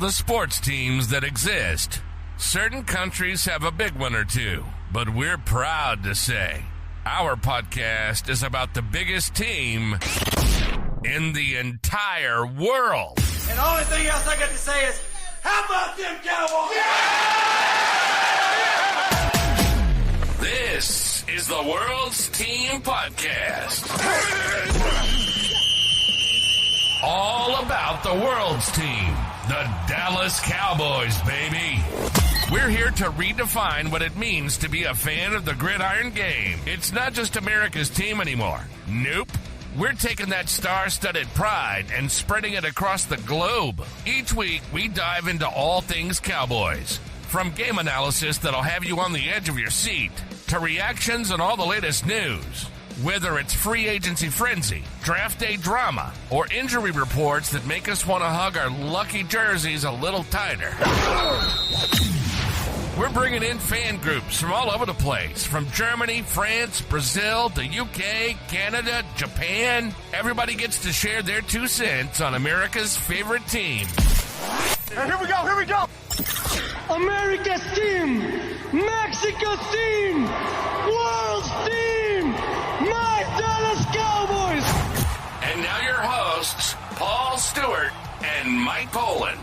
the sports teams that exist. Certain countries have a big one or two, but we're proud to say our podcast is about the biggest team in the entire world. And the only thing else I got to say is, how about them Cowboys? Yeah! This is the World's Team Podcast. All about the world's team, the Dallas Cowboys, baby. We're here to redefine what it means to be a fan of the gridiron game. It's not just America's team anymore. Nope. We're taking that star-studded pride and spreading it across the globe. Each week, we dive into all things Cowboys. From game analysis that'll have you on the edge of your seat, to reactions and all the latest news. Whether it's free agency frenzy, draft day drama, or injury reports that make us want to hug our lucky jerseys a little tighter. We're bringing in fan groups from all over the place, from Germany, France, Brazil, the UK, Canada, Japan. Everybody gets to share their 2 cents on America's favorite team. And here we go. America's team, Mexico's team, world's team, my Dallas Cowboys. And now your hosts, Paul Stewart and Mike Poland.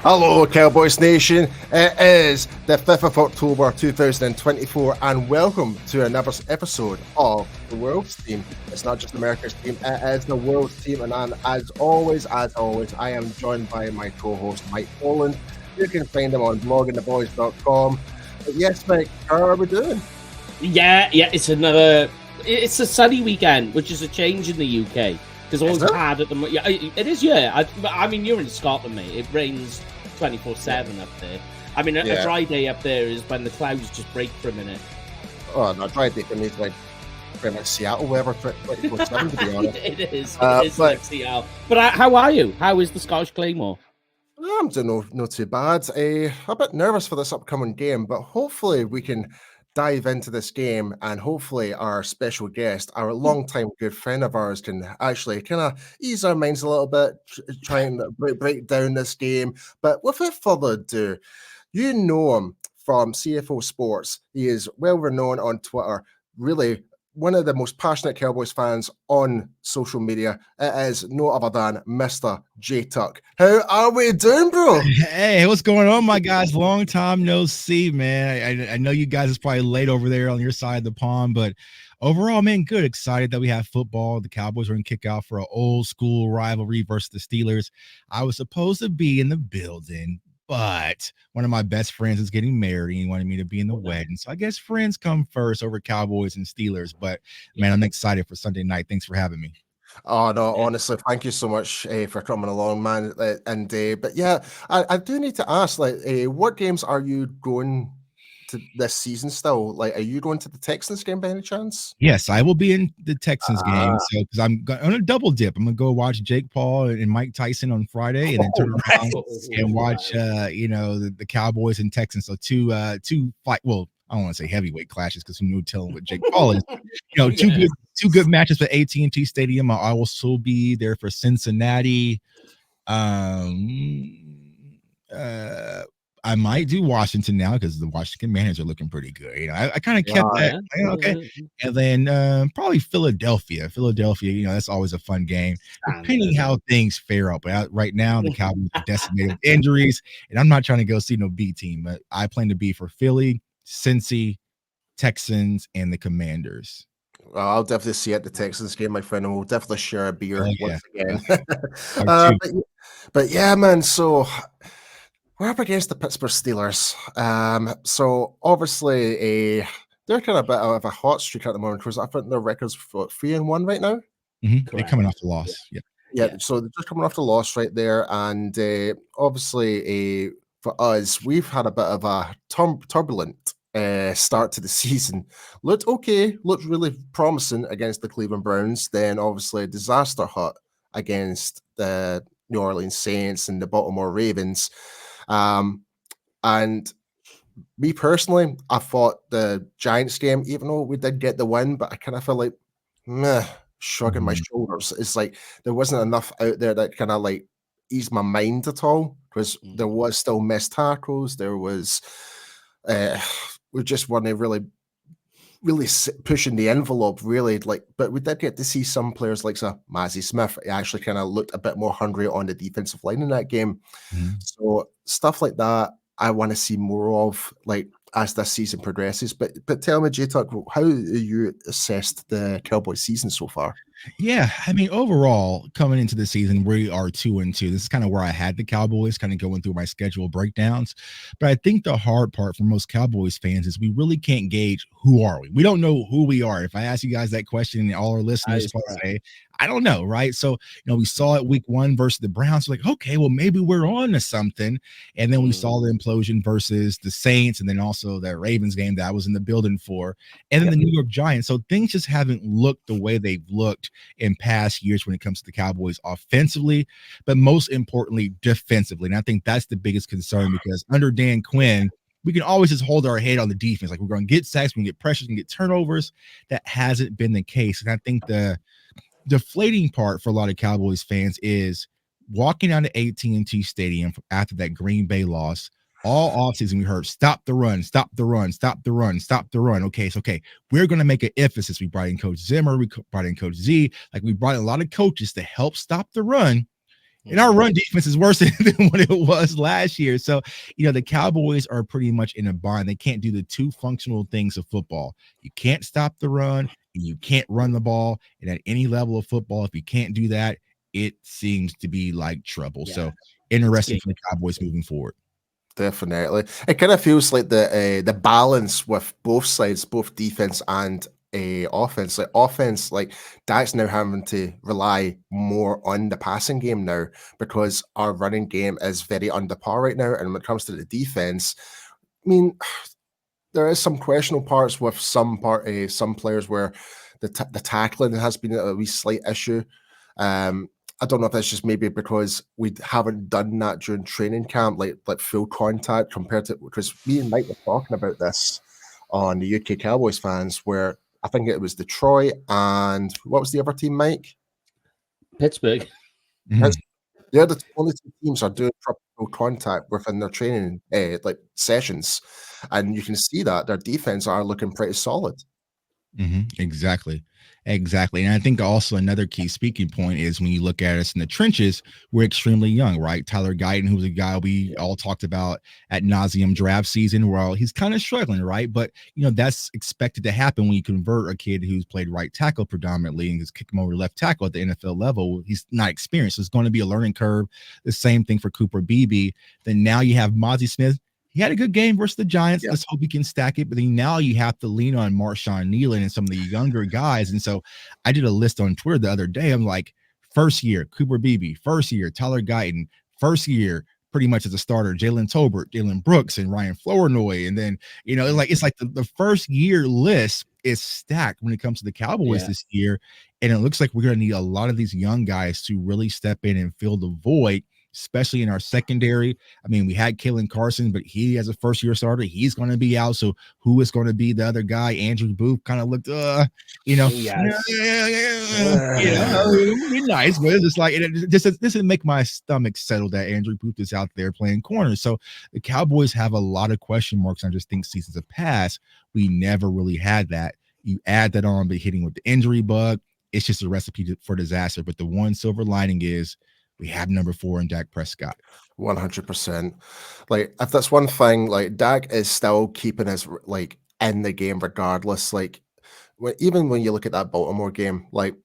Hello, Cowboys Nation. It is the 5th of October 2024, and welcome to another episode of the World's Team. It's not just America's team, it is the World's Team, and as always, I am joined by my co-host, Mike Poland. You can find him on bloggingtheboys.com. But yes, Mike, how are we doing? Yeah, it's a sunny weekend, which is a change in the UK. Because all it's hard at the moment. Yeah, it is, yeah. I mean, you're in Scotland, mate. It rains 24/7 up there. I mean, a dry day up there is when the clouds just break for a minute. Oh, no, dry day for me is like pretty much Seattle weather 24/7, to be honest. It is like Seattle. But how are you? How is the Scottish Claymore? I'm doing not too bad. A bit nervous for this upcoming game, but hopefully we can dive into this game, and hopefully our special guest, our longtime good friend of ours, can actually kind of ease our minds a little bit, try and break down this game. But without further ado, you know him from CFO Sports. He is well renowned on Twitter, really one of the most passionate Cowboys fans on social media. It is no other than Mr. JTuck. How are we doing, bro? Hey, what's going on, my guys? Long time no see, man. I know you guys is probably late over there on your side of the pond, but overall, man, good. Excited that we have football. The Cowboys are going to kick out for an old school rivalry versus the Steelers. I was supposed to be in the building, but one of my best friends is getting married and he wanted me to be in the wedding. So I guess friends come first over Cowboys and Steelers. But, man, I'm excited for Sunday night. Thanks for having me. Oh, no, honestly, thank you so much for coming along, man. But, yeah, I do need to ask, what games are you going to this season still? Like, are you going to the Texans game by any chance? Yes, I will be in the Texans game. So, because I'm on a double dip. I'm gonna go watch Jake Paul and Mike Tyson on Friday, and then turn around and watch, the Cowboys and Texans. So two fight. Well, I don't want to say heavyweight clashes because who knew telling what Jake Paul is. Two good matches for AT&T Stadium. I will also be there for Cincinnati. I might do Washington now because the Washington Commanders are looking pretty good. I kind of kept that. Okay. And then probably Philadelphia. That's always a fun game, depending how things fare up. But right now, the Cowboys are decimated with injuries, and I'm not trying to go see no B team, but I plan to be for Philly, Cincy, Texans, and the Commanders. Well, I'll definitely see at the Texans game, my friend, and we'll definitely share a beer once again. But yeah, man, so we're up against the Pittsburgh Steelers. So obviously, they're kind of a bit of a hot streak at the moment because I think their record's 3-1 right now. Mm-hmm. They're coming off the loss. Yeah. So they're just coming off the loss right there, and obviously, for us, we've had a bit of a turbulent start to the season. Looked really promising against the Cleveland Browns. Then obviously, a disaster hut against the New Orleans Saints and the Baltimore Ravens. And me personally, I thought the Giants game, even though we did get the win, but I kind of feel like shrugging my shoulders. It's like there wasn't enough out there that kind of like ease my mind at all, because there was still missed tackles. There was, we just weren't really pushing the envelope, really. Like, but we did get to see some players like Mazzy Smith. He actually kind of looked a bit more hungry on the defensive line in that game. So stuff like that, I want to see more of, like, as this season progresses. But tell me, JTuck, how you assessed the Cowboys season so far? Yeah, I mean, overall, coming into the season, we are 2-2. This is kind of where I had the Cowboys, kind of going through my schedule breakdowns. But I think the hard part for most Cowboys fans is we really can't gauge who are we. We don't know who we are. If I ask you guys that question, and all our listeners say, I don't know, right? So, we saw it week 1 versus the Browns. We're like, okay, well, maybe we're on to something. And then we saw the implosion versus the Saints, and then also the Ravens game that I was in the building for, and then the New York Giants. So things just haven't looked the way they've looked in past years when it comes to the Cowboys offensively, but most importantly, defensively. And I think that's the biggest concern, because under Dan Quinn, we can always just hold our head on the defense. Like, we're going to get sacks, we can get pressures, we can get turnovers. That hasn't been the case. And I think the deflating part for a lot of Cowboys fans is walking out of AT&T Stadium after that Green Bay loss. All offseason, we heard, stop the run, stop the run, stop the run, stop the run. Okay, so we're going to make an emphasis. We brought in Coach Zimmer, we brought in Coach Z. Like, we brought in a lot of coaches to help stop the run. And our run defense is worse than what it was last year. So, the Cowboys are pretty much in a bind. They can't do the two functional things of football. You can't stop the run, and you can't run the ball. And at any level of football, if you can't do that, it seems to be like trouble. Yeah. So, interesting for the Cowboys moving forward. Definitely. It kind of feels like the balance with both sides, both defense and offense. Like, offense, like, Dak's now having to rely more on the passing game now, because our running game is very under par right now. And when it comes to the defense, I mean, there is some questionable parts with some players where the tackling has been a wee slight issue. I don't know if that's just maybe because we haven't done that during training camp, like full contact, compared to, because me and Mike were talking about this on the UK Cowboys fans, where I think it was Detroit and what was the other team, Mike? Pittsburgh. They're the only two teams are doing proper full contact within their training sessions, and you can see that their defense are looking pretty solid. Exactly. And I think also another key speaking point is when you look at us in the trenches, we're extremely young, right? Tyler Guyton, who's a guy we all talked about at nauseum draft season, well, he's kind of struggling, right? But, that's expected to happen when you convert a kid who's played right tackle predominantly and just kick him over left tackle at the NFL level. He's not experienced. So it's going to be a learning curve. The same thing for Cooper Beebe. Then now you have Mazzy Smith. He had a good game versus the Giants. Let's hope he can stack it. But then now you have to lean on Marshawn Nealon and some of the younger guys. And so I did a list on Twitter the other day. I'm like, first year, Cooper Beebe. First year, Tyler Guyton. First year, pretty much as a starter, Jalen Tolbert, Dylan Brooks, and Ryan Flournoy. And then, it's like the first year list is stacked when it comes to the Cowboys this year. And it looks like we're going to need a lot of these young guys to really step in and fill the void, especially in our secondary. I mean, we had Kalen Carson, but he, as a first-year starter, he's going to be out. So who is going to be the other guy? Andrew Booth kind of looked, it would be nice, but it's just like, this doesn't make my stomach settle that Andrew Booth is out there playing corner. So the Cowboys have a lot of question marks. I just think seasons have passed. We never really had that. You add that on, but hitting with the injury bug, it's just a recipe for disaster. But the one silver lining is, we have number 4 in Dak Prescott. 100%. Like, if that's one thing, like, Dak is still keeping us in the game regardless. Like, even when you look at that Baltimore game, like,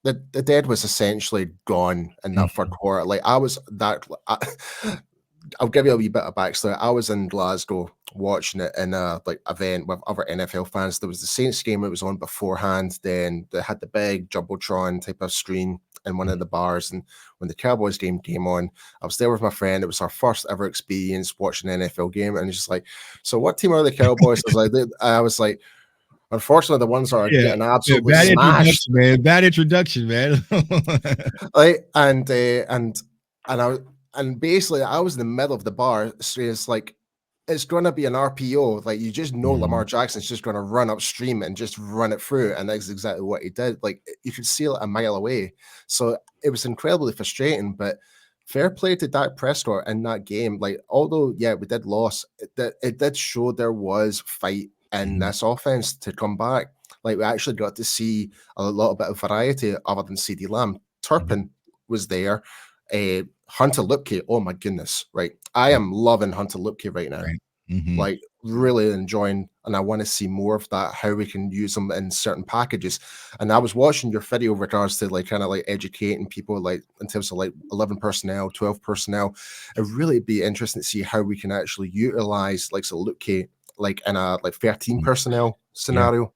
the dead was essentially gone in that third quarter. Like, I'll give you a wee bit of backstory. I was in Glasgow watching it in a event with other NFL fans. There was the Saints game that was on beforehand. Then they had the big jumbotron type of screen in one of the bars. And when the Cowboys game came on, I was there with my friend. It was our first ever experience watching an NFL game. And it's just like, so what team are the Cowboys? I was like, unfortunately, the ones that are getting absolutely smashed. Bad introduction, man. And basically, I was in the middle of the bar. So it's like, it's going to be an RPO. Like, you just know Lamar Jackson's just going to run upstream and just run it through. And that's exactly what he did. Like, you could see it a mile away. So it was incredibly frustrating. But fair play to Dak Prescott in that game. Like, although, yeah, we did lose, it did show there was fight in this offense to come back. Like, we actually got to see a little bit of variety other than CeeDee Lamb. Turpin was there. Hunter Lupke, oh my goodness, right? I am loving Hunter Lupke right now. Like, really enjoying, and I want to see more of that, how we can use them in certain packages. And I was watching your video in regards to like kind of like educating people, like in terms of like 11 personnel, 12 personnel. It'd really be interesting to see how we can actually utilize like Lupke like in a like 13 personnel scenario.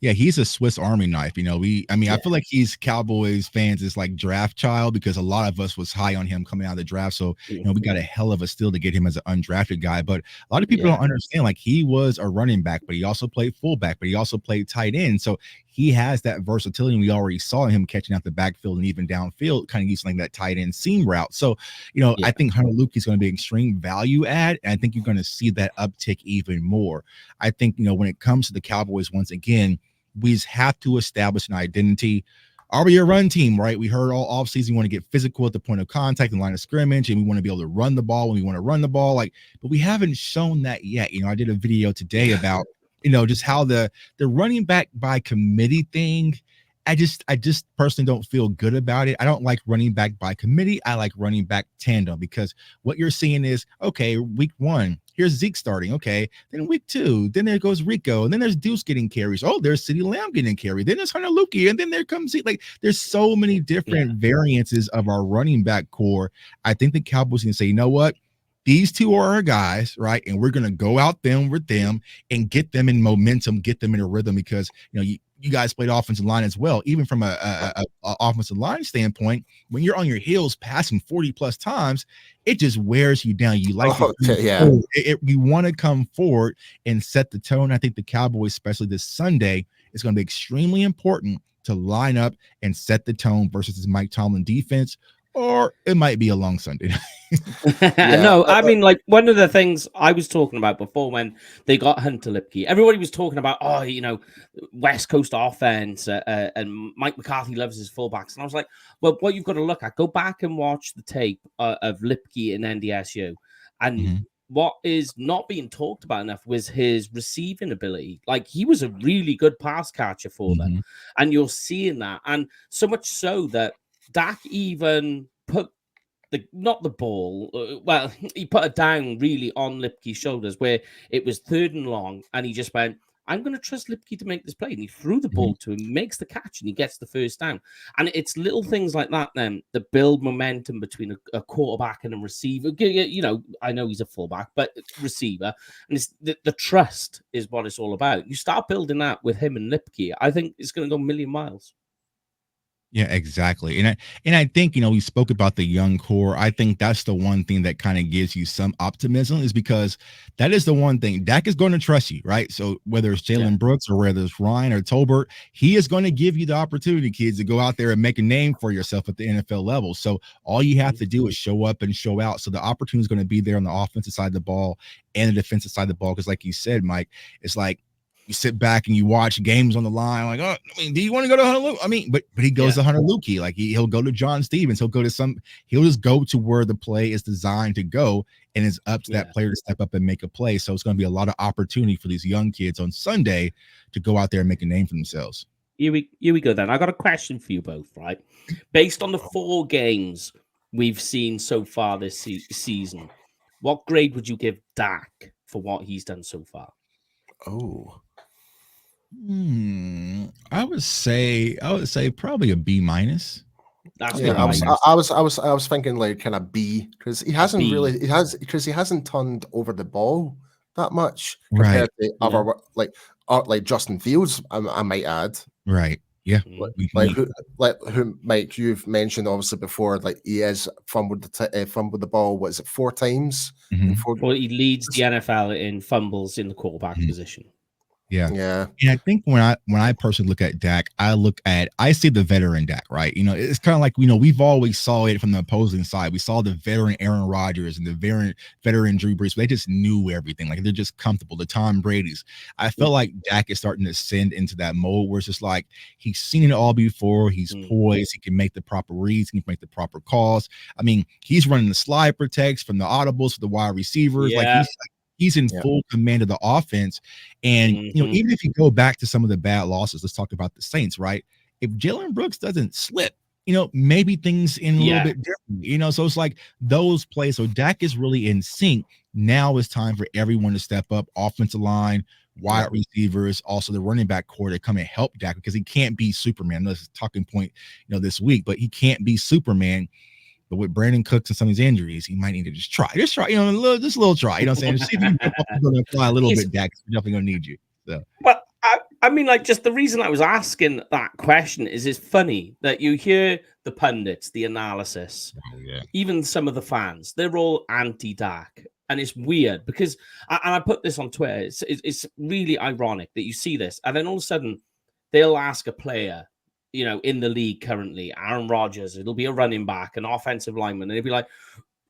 Yeah, he's a Swiss Army knife. You know, I feel like he's Cowboys fans is like draft child, because a lot of us was high on him coming out of the draft. So, you know, we got a hell of a steal to get him as an undrafted guy. But a lot of people don't understand, like, he was a running back, but he also played fullback, but he also played tight end. So he has that versatility. And we already saw him catching out the backfield and even downfield, kind of using like that tight end seam route. So, you know, I think Hunter Luke is going to be extreme value add. And I think you're going to see that uptick even more. I think, you know, when it comes to the Cowboys, once again, we have to establish an identity. Are we a run team, right? We heard all offseason we want to get physical at the point of contact and line of scrimmage, and we want to be able to run the ball when we want to run the ball. Like, but we haven't shown that yet. You know, I did a video today about, you know, just how the running back by committee thing. I just personally don't feel good about it. I don't like running back by committee. I like running back tandem, because what you're seeing is, okay, week 1, here's Zeke starting. Okay. Then week 2, then there goes Rico. And then there's Deuce getting carries. Oh, there's CeeDee Lamb getting carried. Then there's Hunter Lupke. And then there comes Zeke. Like, there's so many different variances of our running back core. I think the Cowboys can say, you know what? These two are our guys, right? And we're going to go out them with them and get them in momentum, get them in a rhythm, because, you know, you guys played offensive line as well. Even from a offensive line standpoint, when you're on your heels passing 40 plus times, it just wears you down. You like you want to come forward and set the tone. I think the Cowboys, especially this Sunday, is going to be extremely important to line up and set the tone versus this Mike Tomlin defense, or it might be a long Sunday. No, I mean, like, one of the things I was talking about before when they got Hunter Lipke, everybody was talking about, oh, you know, West Coast offense, and Mike McCarthy loves his fullbacks. And I was like, well, what you've got to look at, go back and watch the tape of Lipke in NDSU. And what is not being talked about enough was his receiving ability. Like, he was a really good pass catcher for them. And you're seeing that. And so much so that Dak even put not the ball, well, he put it down really on Lipke's shoulders, where it was 3rd and long, and he just went, I'm going to trust Lipke to make this play. And he threw the ball to him, makes the catch, and he gets the first down. And it's little things like that then that build momentum between a quarterback and a receiver. You know, I know he's a fullback, but receiver. And it's the trust is what it's all about. You start building that with him and Lipke, I think it's going to go a million miles. Yeah, exactly. And I think, you know, we spoke about the young core. I think that's the one thing that kind of gives you some optimism, is because that is the one thing. Dak is going to trust you, right? So whether it's Jalen Brooks or whether it's Ryan or Tolbert, he is going to give you the opportunity, kids, to go out there and make a name for yourself at the NFL level. So all you have to do is show up and show out. So the opportunity is going to be there on the offensive side of the ball and the defensive side of the ball. Because like you said, Mike, it's like, you sit back and you watch games on the line, like, oh, I mean, do you want to go to Hunter Luke? I mean, but he goes to Hunter Lukey. Like, he'll go to John Stevens. He'll just go to where the play is designed to go, and it's up to that player to step up and make a play. So it's going to be a lot of opportunity for these young kids on Sunday to go out there and make a name for themselves. Here we go then. I got a question for you both, right? Based on the 4 games we've seen so far this season, what grade would you give Dak for what he's done so far? Oh. I would say probably a B-. That's I was thinking like kind of B, because he hasn't turned over the ball that much compared to other like Justin Fields, I might add. Right. Yeah. Who Mike, you've mentioned obviously before, like he has fumbled the ball. What is it, 4 times? Well, he leads the NFL in fumbles in the quarterback position. Yeah. Yeah. And I think when I personally look at Dak, I see the veteran Dak, right? It's kind of like, we've always saw it from the opposing side. We saw the veteran Aaron Rodgers and the veteran Drew Brees. They just knew everything. Like, they're just comfortable. The Tom Brady's. I felt like Dak is starting to ascend into that mode where it's just like he's seen it all before. He's poised. He can make the proper reads. He can make the proper calls. I mean, he's running the slide protects from the audibles for the wide receivers. Yeah. He's in full command of the offense. And, even if you go back to some of the bad losses, let's talk about the Saints, right? If Jalen Brooks doesn't slip, maybe things in a little bit different, so it's like those plays. So Dak is really in sync. Now it's time for everyone to step up, offensive line, wide receivers, also the running back core to come and help Dak, because he can't be Superman. This is a talking point, this week, but he can't be Superman. But with Brandon Cooks and some of his injuries, he might need to just try, a little try. You know what I'm saying? See if you can going to apply a little bit, Dak. We're definitely going to need you. So. Well, I mean, like, just the reason I was asking that question is it's funny that you hear the pundits, the analysis, even some of the fans, they're all anti-Dak. And it's weird because, and I put this on Twitter, it's really ironic that you see this. And then all of a sudden, they'll ask a player, in the league currently, Aaron Rodgers, it'll be a running back, an offensive lineman, and it'll be like,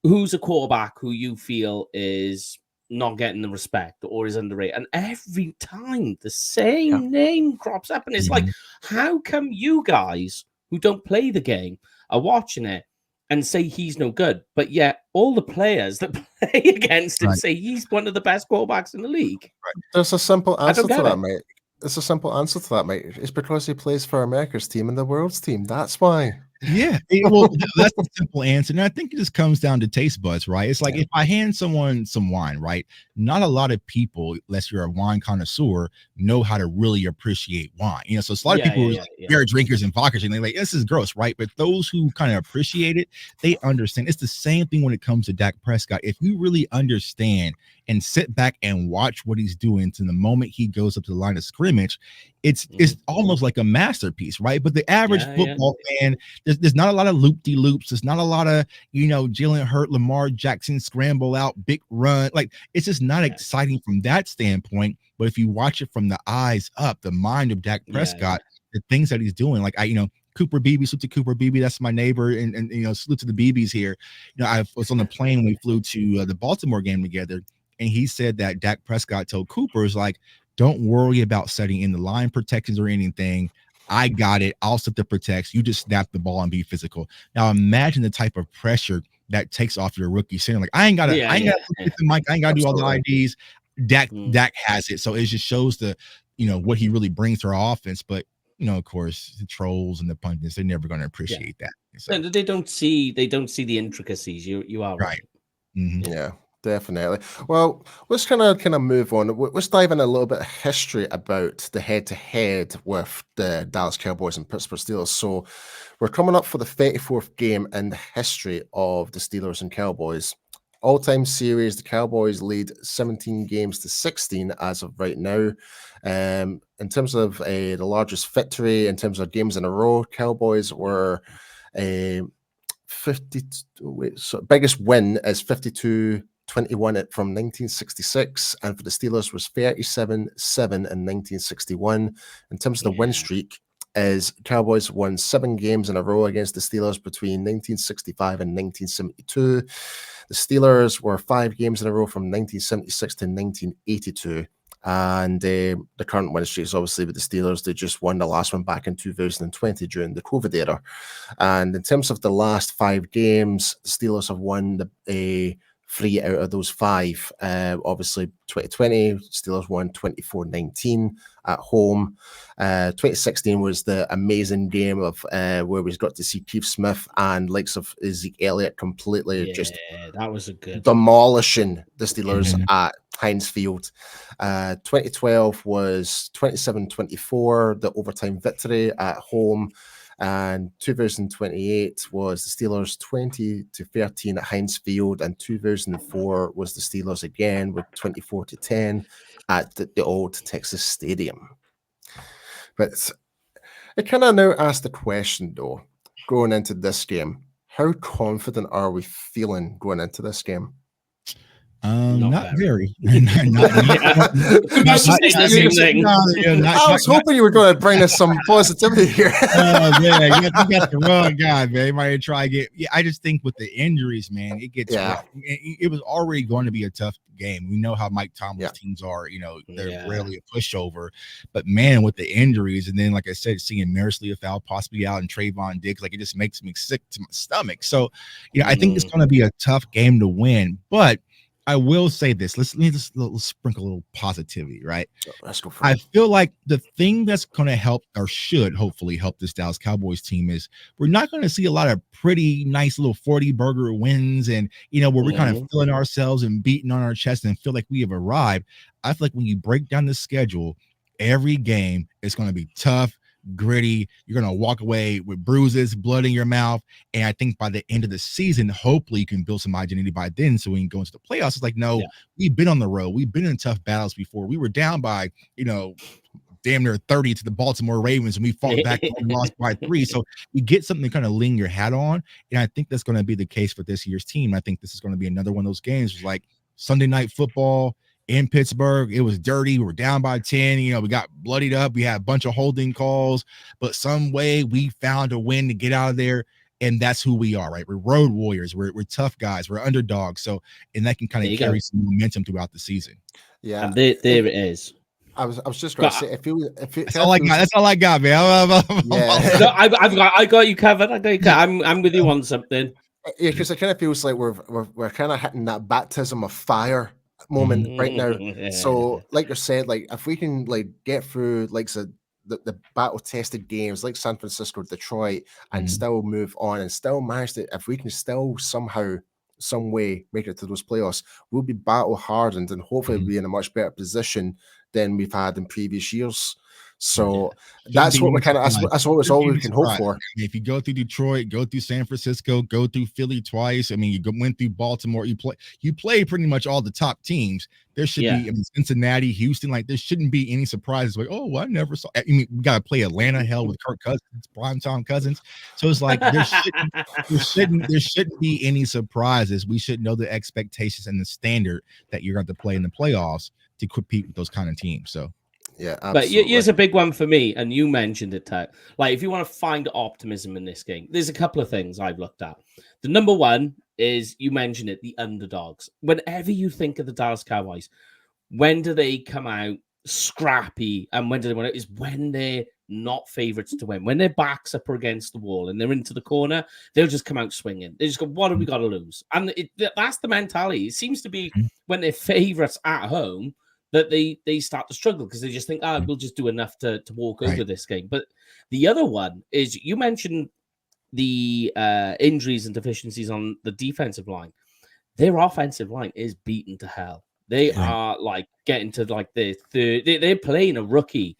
who's a quarterback who you feel is not getting the respect or is underrated? And every time the same name crops up, and it's like, how come you guys who don't play the game are watching it and say he's no good, but yet all the players that play against him say he's one of the best quarterbacks in the league? There's a simple answer to that, mate. It's a simple answer to that, mate. It's because he plays for America's team and the world's team. That's why. Yeah. Well, that's a simple answer. And I think it just comes down to taste buds, right? It's like if I hand someone some wine, right? Not a lot of people, unless you're a wine connoisseur, know how to really appreciate wine. So it's a lot of people who are beer drinkers and vodka, and they're like, this is gross, right? But those who kind of appreciate it, they understand. It's the same thing when it comes to Dak Prescott. If you really understand and sit back and watch what he's doing to the moment he goes up to the line of scrimmage, it's almost like a masterpiece, right? But the average football fan, there's not a lot of loop-de-loops. There's not a lot of, Jalen Hurt, Lamar Jackson scramble out, big run. Like, it's just not exciting from that standpoint. But if you watch it from the eyes up, the mind of Dak Prescott, the things that he's doing, like Cooper Beebe, salute to Cooper Beebe. That's my neighbor. And salute to the Beebes here. I was on the plane when we flew to the Baltimore game together. And he said that Dak Prescott told Cooper, is like, don't worry about setting in the line protections or anything. I got it. I'll set the protects. You just snap the ball and be physical. Now imagine the type of pressure that takes off your rookie center. Like, I ain't got to look at the mic. I ain't got to do all the IDs. Dak has it. So it just shows the, what he really brings to our offense. But, of course, the trolls and the pundits, they're never going to appreciate that. So. They don't see the intricacies. You are right. Mm-hmm. Yeah. Definitely. Well, let's kind of move on. Let's dive in a little bit of history about the head-to-head with the Dallas Cowboys and Pittsburgh Steelers. So we're coming up for the 34th game in the history of the Steelers and Cowboys. All-time series, the Cowboys lead 17 games to 16 as of right now. In terms of the largest victory, in terms of games in a row, Cowboys were biggest win is 52-21 from 1966, and for the Steelers was 37-7 in 1961. In terms of the win streak, is Cowboys won 7 games in a row against the Steelers between 1965 and 1972. The Steelers were 5 games in a row from 1976 to 1982. And the current win streak is obviously with the Steelers. They just won the last one back in 2020 during the COVID era. And in terms of the last 5 games, the Steelers have won 3 out of those 5. Obviously, 2020, Steelers won 24-19 at home. 2016 was the amazing game of where we got to see Keith Smith and likes of Zeke Elliott completely that was a good demolishing the Steelers at Heinz Field. 2012 was 27-24, the overtime victory at home. And 2028 was the Steelers 20-13 at Heinz Field, and 2004 was the Steelers again with 24-10 at the old Texas Stadium. But I kind of now ask the question though, going into this game, how confident are we feeling going into this game? Not very. very. I was hoping you were going to bring us some positivity here. Oh man, you got the wrong guy, man. You might try to get. Yeah, I just think with the injuries, man, it gets. Yeah. It was already going to be a tough game. We know how Mike Tomlin's teams are. They're rarely a pushover. But man, with the injuries, and then like I said, seeing Maris Leofau possibly out and Trayvon Diggs, like it just makes me sick to my stomach. So, I think it's going to be a tough game to win, but. I will say this. Let's sprinkle a little positivity, right? Let's go for I feel like the thing that's going to help, or should hopefully help this Dallas Cowboys team, is we're not going to see a lot of pretty nice little 40-burger wins and, where we're kind of feeling ourselves and beating on our chest and feel like we have arrived. I feel like when you break down the schedule, every game is going to be tough, gritty. You're going to walk away with bruises, blood in your mouth. And I think by the end of the season, hopefully you can build some identity by then. So when you go into the playoffs, it's like, no, we've been on the road. We've been in tough battles before. We were down by, damn near 30 to the Baltimore Ravens, and we fought back and lost by 3. So you get something to kind of lean your hat on. And I think that's going to be the case for this year's team. I think this is going to be another one of those games like Sunday Night Football in Pittsburgh. It was dirty. We were down by 10. We got bloodied up. We had a bunch of holding calls, but some way we found a win to get out of there. And that's who we are, right? We're road warriors. We're tough guys. We're underdogs. So, and that can kind of carry some momentum throughout the season. Yeah. And there it is. I was just going to say, that's all I got, man. No, I got you covered. I'm with you on something. Yeah, because it kind of feels like we're kind of hitting that baptism of fire moment right now. So like you said, like if we can get through the battle tested games like San Francisco, Detroit, and still move on and still manage to, if we can still somehow some way make it to those playoffs, we'll be battle hardened and hopefully be in a much better position than we've had in previous years. So that's what we can hope for. If you go through Detroit, go through San Francisco, go through Philly twice. I mean, you went through Baltimore. You play pretty much all the top teams. There should be Cincinnati, Houston. Like there shouldn't be any surprises. Like, oh, I never saw. I mean, we got to play Atlanta, hell, with Kirk Cousins, primetime Cousins. So it's like there shouldn't be any surprises. We should know the expectations and the standard that you're going to play in the playoffs to compete with those kind of teams. So. Yeah, absolutely. But here's a big one for me, and you mentioned it, Tuck. Like, if you want to find optimism in this game, there's a couple of things I've looked at. The number one is, you mentioned it, the underdogs. Whenever you think of the Dallas Cowboys, when do they come out scrappy, and when do they want it? Is when they're not favorites to win. When their backs up against the wall and they're into the corner, they'll just come out swinging. They just go, what have we got to lose? And that's the mentality. It seems to be when they're favorites at home, that they start to struggle because they just think, we'll just do enough to walk over this game. But the other one is, you mentioned the injuries and deficiencies on the defensive line. Their offensive line is beaten to hell. They are getting to their third. They're playing a rookie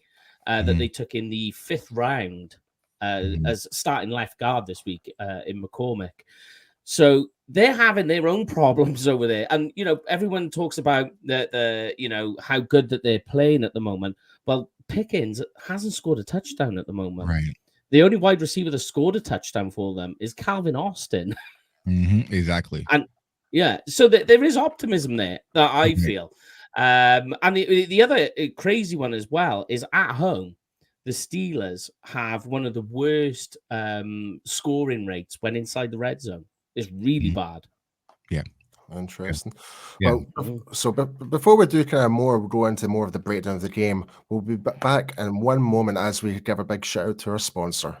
that they took in the 5th round as starting left guard this week in McCormick. So they're having their own problems over there. And, everyone talks about the how good that they're playing at the moment. Well, Pickens hasn't scored a touchdown at the moment. Right. The only wide receiver that scored a touchdown for them is Calvin Austin. Exactly. And so there is optimism there that I feel. And the other crazy one as well is at home. The Steelers have one of the worst scoring rates when inside the red zone. It's really bad. Yeah. Interesting. Yeah. Well, so before we do go into more of the breakdown of the game, we'll be back in one moment as we give a big shout out to our sponsor.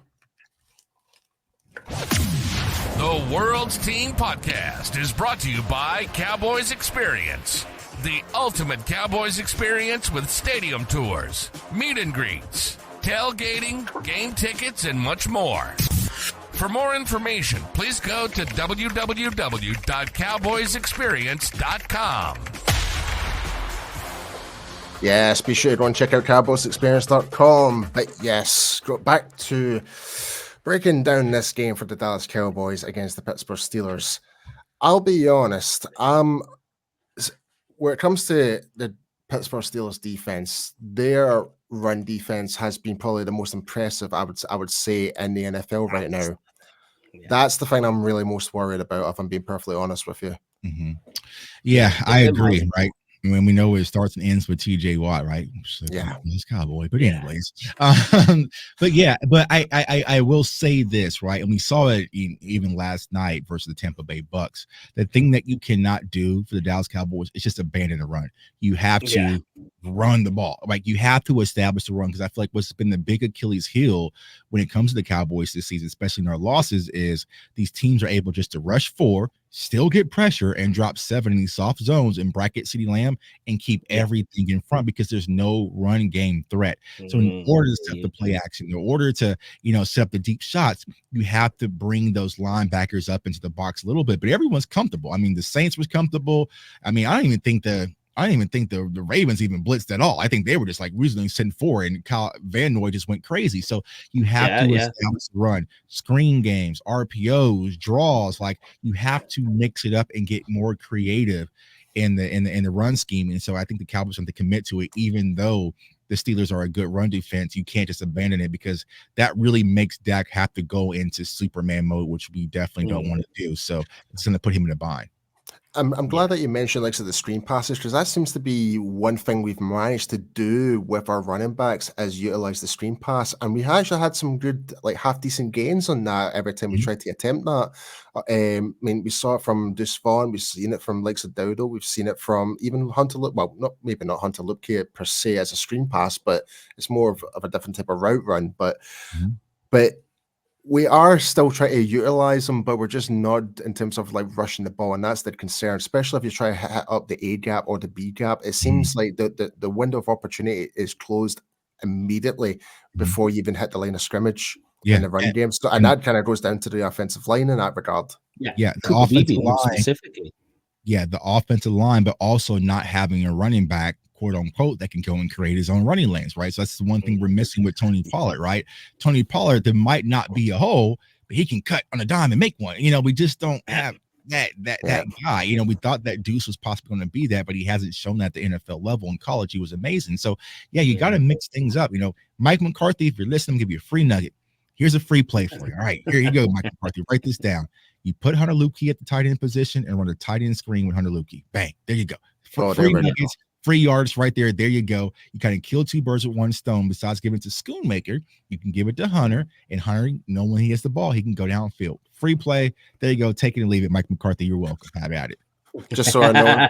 The World's Team Podcast is brought to you by Cowboys Experience, the ultimate Cowboys experience with stadium tours, meet and greets, tailgating, game tickets, and much more. For more information, please go to www.cowboysexperience.com. Yes, be sure to go and check out cowboysexperience.com. But yes, go back to breaking down this game for the Dallas Cowboys against the Pittsburgh Steelers. I'll be honest, when it comes to the Pittsburgh Steelers defense, their run defense has been probably the most impressive, I would say, in the NFL right now. Yeah. That's the thing I'm really most worried about, if I'm being perfectly honest with you. Mm-hmm. Yeah, I agree. Right. When we know it starts and ends with TJ Watt, right? Yeah, he's Cowboy. But anyways, but yeah, but I will say this, right? And we saw it even last night versus the Tampa Bay Bucks. The thing that you cannot do for the Dallas Cowboys is just abandon the run. You have to run the ball. Like you have to establish the run, because I feel like what's been the big Achilles heel when it comes to the Cowboys this season, especially in our losses, is these teams are able just to rush 4, still get pressure, and drop 7 in these soft zones and bracket CeeDee Lamb and keep everything in front, because there's no run game threat. So in order to set the play action, in order to, set up the deep shots, you have to bring those linebackers up into the box a little bit. But everyone's comfortable. I mean, the Saints was comfortable. I mean, I don't even think the Ravens even blitzed at all. I think they were just like reasonably sent 4, and Kyle Van Noy just went crazy. So you have to establish the run, screen games, RPOs, draws. Like you have to mix it up and get more creative in the run scheme. And so I think the Cowboys have to commit to it, even though the Steelers are a good run defense. You can't just abandon it, because that really makes Dak have to go into Superman mode, which we definitely don't want to do. So it's going to put him in a bind. I'm glad that you mentioned like the screen passes, because that seems to be one thing we've managed to do with our running backs, is utilize the screen pass, and we actually had some good, like half decent gains on that every time we tried to attempt that. I mean, we saw it from Deuce Vaughn, we've seen it from likes of Dowdle, we've seen it from even Hunter Luke. Well, not Hunter Luke per se as a screen pass, but it's more of a different type of route run. But we are still trying to utilize them, but we're just not in terms of like rushing the ball, and that's the concern, especially if you try to hit up the A gap or the B gap. It seems like the window of opportunity is closed immediately before you even hit the line of scrimmage in the run game. So, and that kind of goes down to the offensive line in that regard. The offensive line specifically. Yeah, the offensive line, but also not having a running back, quote unquote, that can go and create his own running lanes, right? So that's the one thing we're missing with Tony Pollard, right? Tony Pollard, there might not be a hole, but he can cut on a dime and make one. We just don't have that guy. We thought that Deuce was possibly going to be that, but he hasn't shown that at the NFL level. In college, he was amazing. So yeah, you got to mix things up. Mike McCarthy, if you're listening, I'll give you a free nugget. Here's a free play for you. All right, here you go, Mike McCarthy. Write this down. You put Hunter Luepke at the tight end position and run a tight end screen with Hunter Luepke. Bang, there you go. Free nuggets. Free yards right there. There you go. You kind of kill 2 birds with 1 stone. Besides giving it to Schoonmaker, you can give it to Hunter, and Hunter, when he gets the ball, he can go downfield. Free play. There you go. Take it and leave it. Mike McCarthy, you're welcome. Have at it. Just so I know,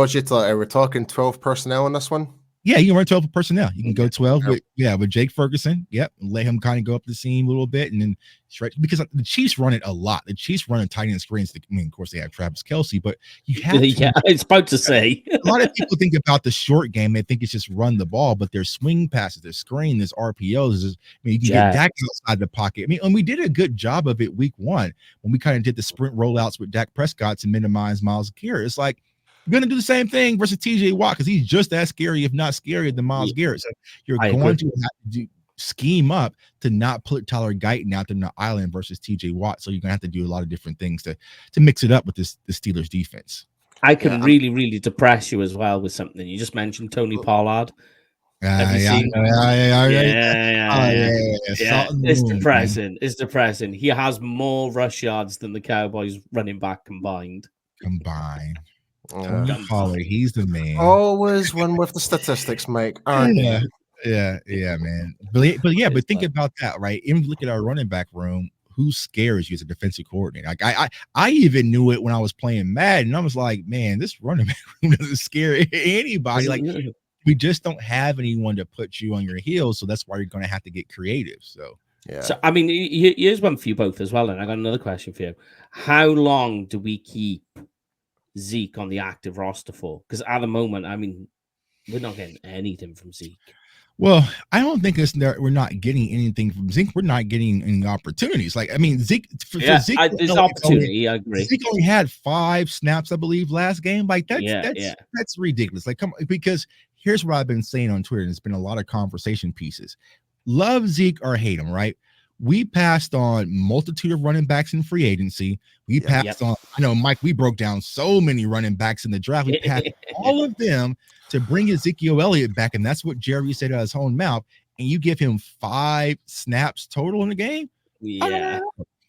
JTuck, we're talking 12 personnel on this one. Yeah, you can run 12 personnel. You can go 12 with Jake Ferguson. Yep. Let him kind of go up the seam a little bit and then stretch, because the Chiefs run it a lot. The Chiefs run a tight end screens. I mean, of course, they have Travis Kelce, but you have I was about to say. A lot of people think about the short game. They think it's just run the ball, but there's swing passes, there's screen, there's RPOs. You can get Dak outside the pocket. I mean, and we did a good job of it week 1 when we kind of did the sprint rollouts with Dak Prescott to minimize Myles Garrett. It's like, you're going to do the same thing versus TJ Watt, because he's just as scary, if not scarier, than Myles Garrett. So you're going to have to scheme up to not put Tyler Guyton out there in the island versus TJ Watt. So you're going to have to do a lot of different things to mix it up with the Steelers defense. I can really depress you as well with something. You just mentioned Tony Pollard. It's depressing. It's depressing. He has more rush yards than the Cowboys running back combined. Pollard, he's the man. Always one with the statistics, Mike. Yeah, man. But think about that, right? Even look at our running back room. Who scares you as a defensive coordinator? Like I even knew it when I was playing Madden. I was like, man, this running back room doesn't scare anybody. Like we just don't have anyone to put you on your heels, so that's why you're going to have to get creative. So. Yeah. So I mean, here's one for you both as well, and I got another question for you. How long do we keep Zeke on the active roster for? Because at the moment, I mean, we're not getting anything from Zeke. Well, I don't think we're not getting anything from Zeke. We're not getting any opportunities. Like, I mean, Zeke, for Zeke, there's opportunity. I agree. Zeke only had 5 snaps, I believe, last game. Like that's ridiculous. Like, come on, because here's what I've been saying on Twitter, and it's been a lot of conversation pieces. Love Zeke or hate him, right? We passed on multitude of running backs in free agency. We passed on, I know, Mike, we broke down so many running backs in the draft. We passed all of them to bring Ezekiel Elliott back, and that's what Jerry said out of his own mouth. And you give him 5 snaps total in the game? Yeah.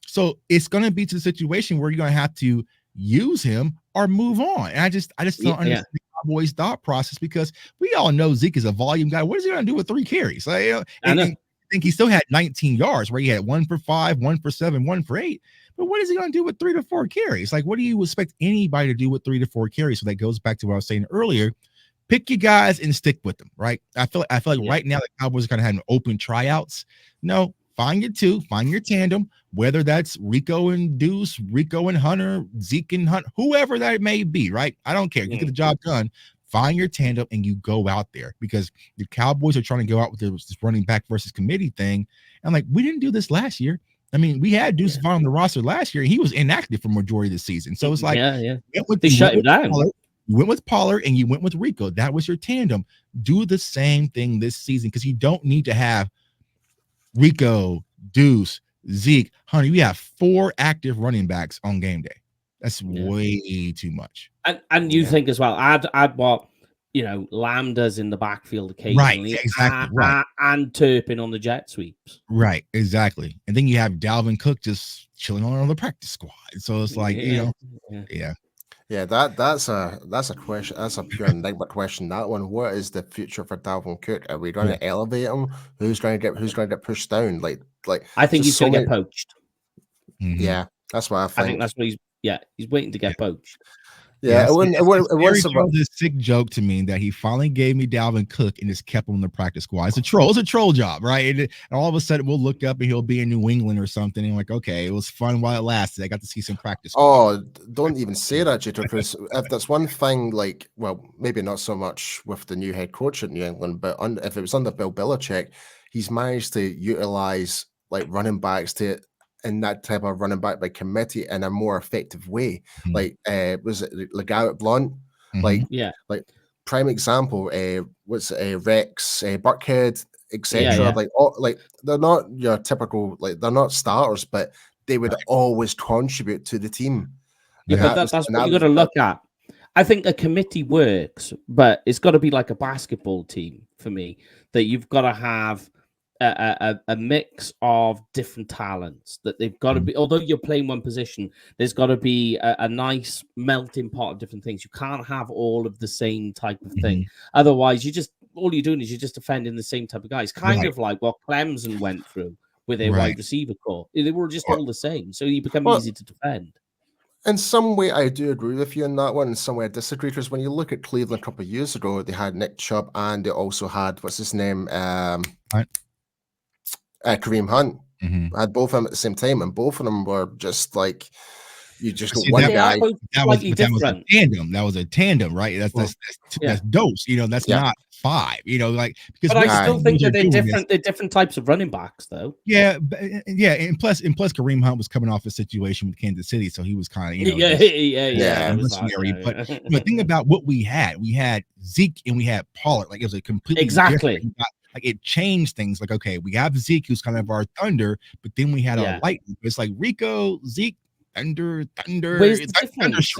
So it's going to be to the situation where you're going to have to use him or move on. And I just don't understand the Cowboys' thought process, because we all know Zeke is a volume guy. What is he going to do with 3 carries? Like, and I think he still had 19 yards, where he had 1 for 5, 1 for 7, 1 for 8. But what is he going to do with 3 to 4 carries? Like, what do you expect anybody to do with 3 to 4 carries? So that goes back to what I was saying earlier. Pick your guys and stick with them, right? I feel like right now the Cowboys are going to have open tryouts. No, find your 2, find your tandem, whether that's Rico and Deuce, Rico and Hunter, Zeke and Hunt, whoever that may be, right? I don't care. You get the job done. Find your tandem and you go out there, because the Cowboys are trying to go out with this running back versus committee thing. And like, we didn't do this last year. I mean, we had Deuce on the roster last year, and he was inactive for majority of the season. So it's like, they shut him down. You went with Pollard and you went with Rico. That was your tandem. Do the same thing this season, because you don't need to have Rico, Deuce, Zeke, Hunter. You have 4 active running backs on game day. That's way too much. And you think as well, add what Lambda's in the backfield occasionally, right? Exactly, right. And Turpin on the jet sweeps, right? Exactly. And then you have Dalvin Cook just chilling on the practice squad. So it's like, Yeah, that's a question. That's a pure enigma question. That one. What is the future for Dalvin Cook? Are we going to elevate him? Who's going to get pushed down? Like I think he's going to get poached. Mm-hmm. Yeah, that's what I think. I think that's what he's waiting to get poached. Yeah, it was a sick joke to me that he finally gave me Dalvin Cook and just kept him in the practice squad. It's a troll. It's a troll job, right? And all of a sudden, we'll look up and he'll be in New England or something. And like, okay, it was fun while it lasted. I got to see some practice. Oh, don't even say that, JTuck, because if that's one thing, like, well, maybe not so much with the new head coach at New England, but if it was under Bill Belichick, he's managed to utilize like running backs in that type of running back by committee in a more effective way. Mm-hmm. Like, was it Legarrette Blount? Mm-hmm. Like prime example, Rex, Burkhead, etc. Like they're not your typical, like they're not starters, but they would always contribute to the team. Yeah, but that's what you got to look at. I think a committee works, but it's got to be like a basketball team for me, that you've got to have a mix of different talents, that they've got to be, although you're playing one position, there's got to be a nice melting pot of different things. You can't have all of the same type of thing. Otherwise, all you're doing is you're just defending the same type of guys, kind of like what Clemson went through with their wide receiver core. They were just all the same, so you become easy to defend. In some way, I do agree with you on that one. In some way, I disagree, because when you look at Cleveland a couple of years ago, they had Nick Chubb and they also had, what's his name? Kareem Hunt. Had both of them at the same time, and both of them were just like, you just got one guy. That was a tandem. That was a tandem, right? That's dose. That's not 5. Like, because but I still think that they're different. They're different types of running backs, though. Yeah, and plus, Kareem Hunt was coming off a situation with Kansas City, so he was kind of mercenary. But the thing about what we had Zeke and we had Pollard. Like, it was a completely different. Like, it changed things. Like, okay, we have Zeke, who's kind of our thunder, but then we had a lightning. It's like Rico, Zeke, thunder. Where's the difference?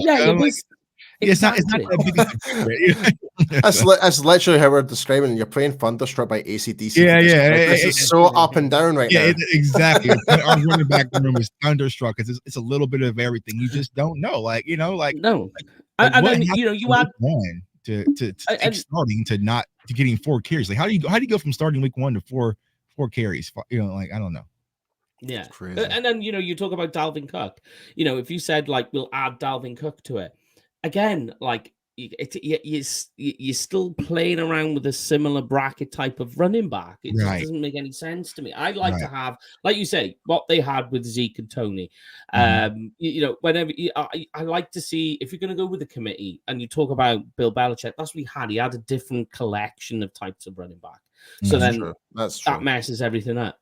It's not that big. That's literally how we're describing it. You're playing Thunderstruck by AC/DC. This is so up and down right now. Exactly. Our running back room is Thunderstruck, because it's a little bit of everything. You just don't know. No. And then you add one to starting to getting 4 carries. Like, how do you go from starting week 1 to 4 carries? I don't know. Yeah. And then you talk about Dalvin Cook. If you said like we'll add Dalvin Cook to it again, like you're still playing around with a similar bracket type of running back. It just doesn't make any sense to me. I'd like to have, like you say, what they had with Zeke and Tony. Whenever I like to see, if you're going to go with the committee and you talk about Bill Belichick, that's what he had. He had a different collection of types of running back. So that's true. That messes everything up.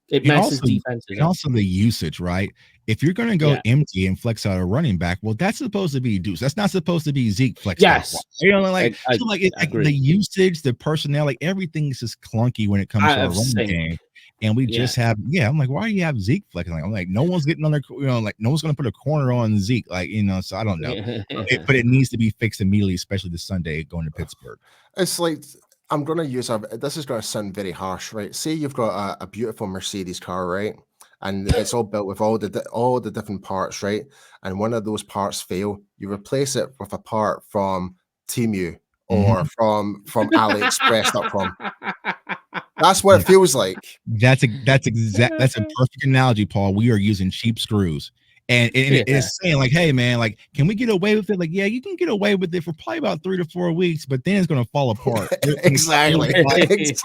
It messes defenses. And also the usage, right? If you're going to go empty and flex out a running back, well, that's supposed to be Deuce. That's not supposed to be Zeke flex. Yes. The usage, the personnel, like everything's just clunky when it comes to a running game. And we just have, I'm like, why do you have Zeke flexing? I'm like, no one's getting on their, like, no one's going to put a corner on Zeke. Like, so I don't know. But it needs to be fixed immediately, especially this Sunday going to Pittsburgh. It's like, I'm going to use this is going to sound very harsh, right? Say you've got a beautiful Mercedes car, right? and it's all built with all the different parts, right? And one of those parts fail, you replace it with a part from Temu or from AliExpress.com. That's what it feels like. That's a perfect analogy, Paul. We are using cheap screws. And it's saying like, hey man, like, can we get away with it? Like, yeah, you can get away with it for probably about 3 to 4 weeks, but then it's gonna fall apart. Exactly. All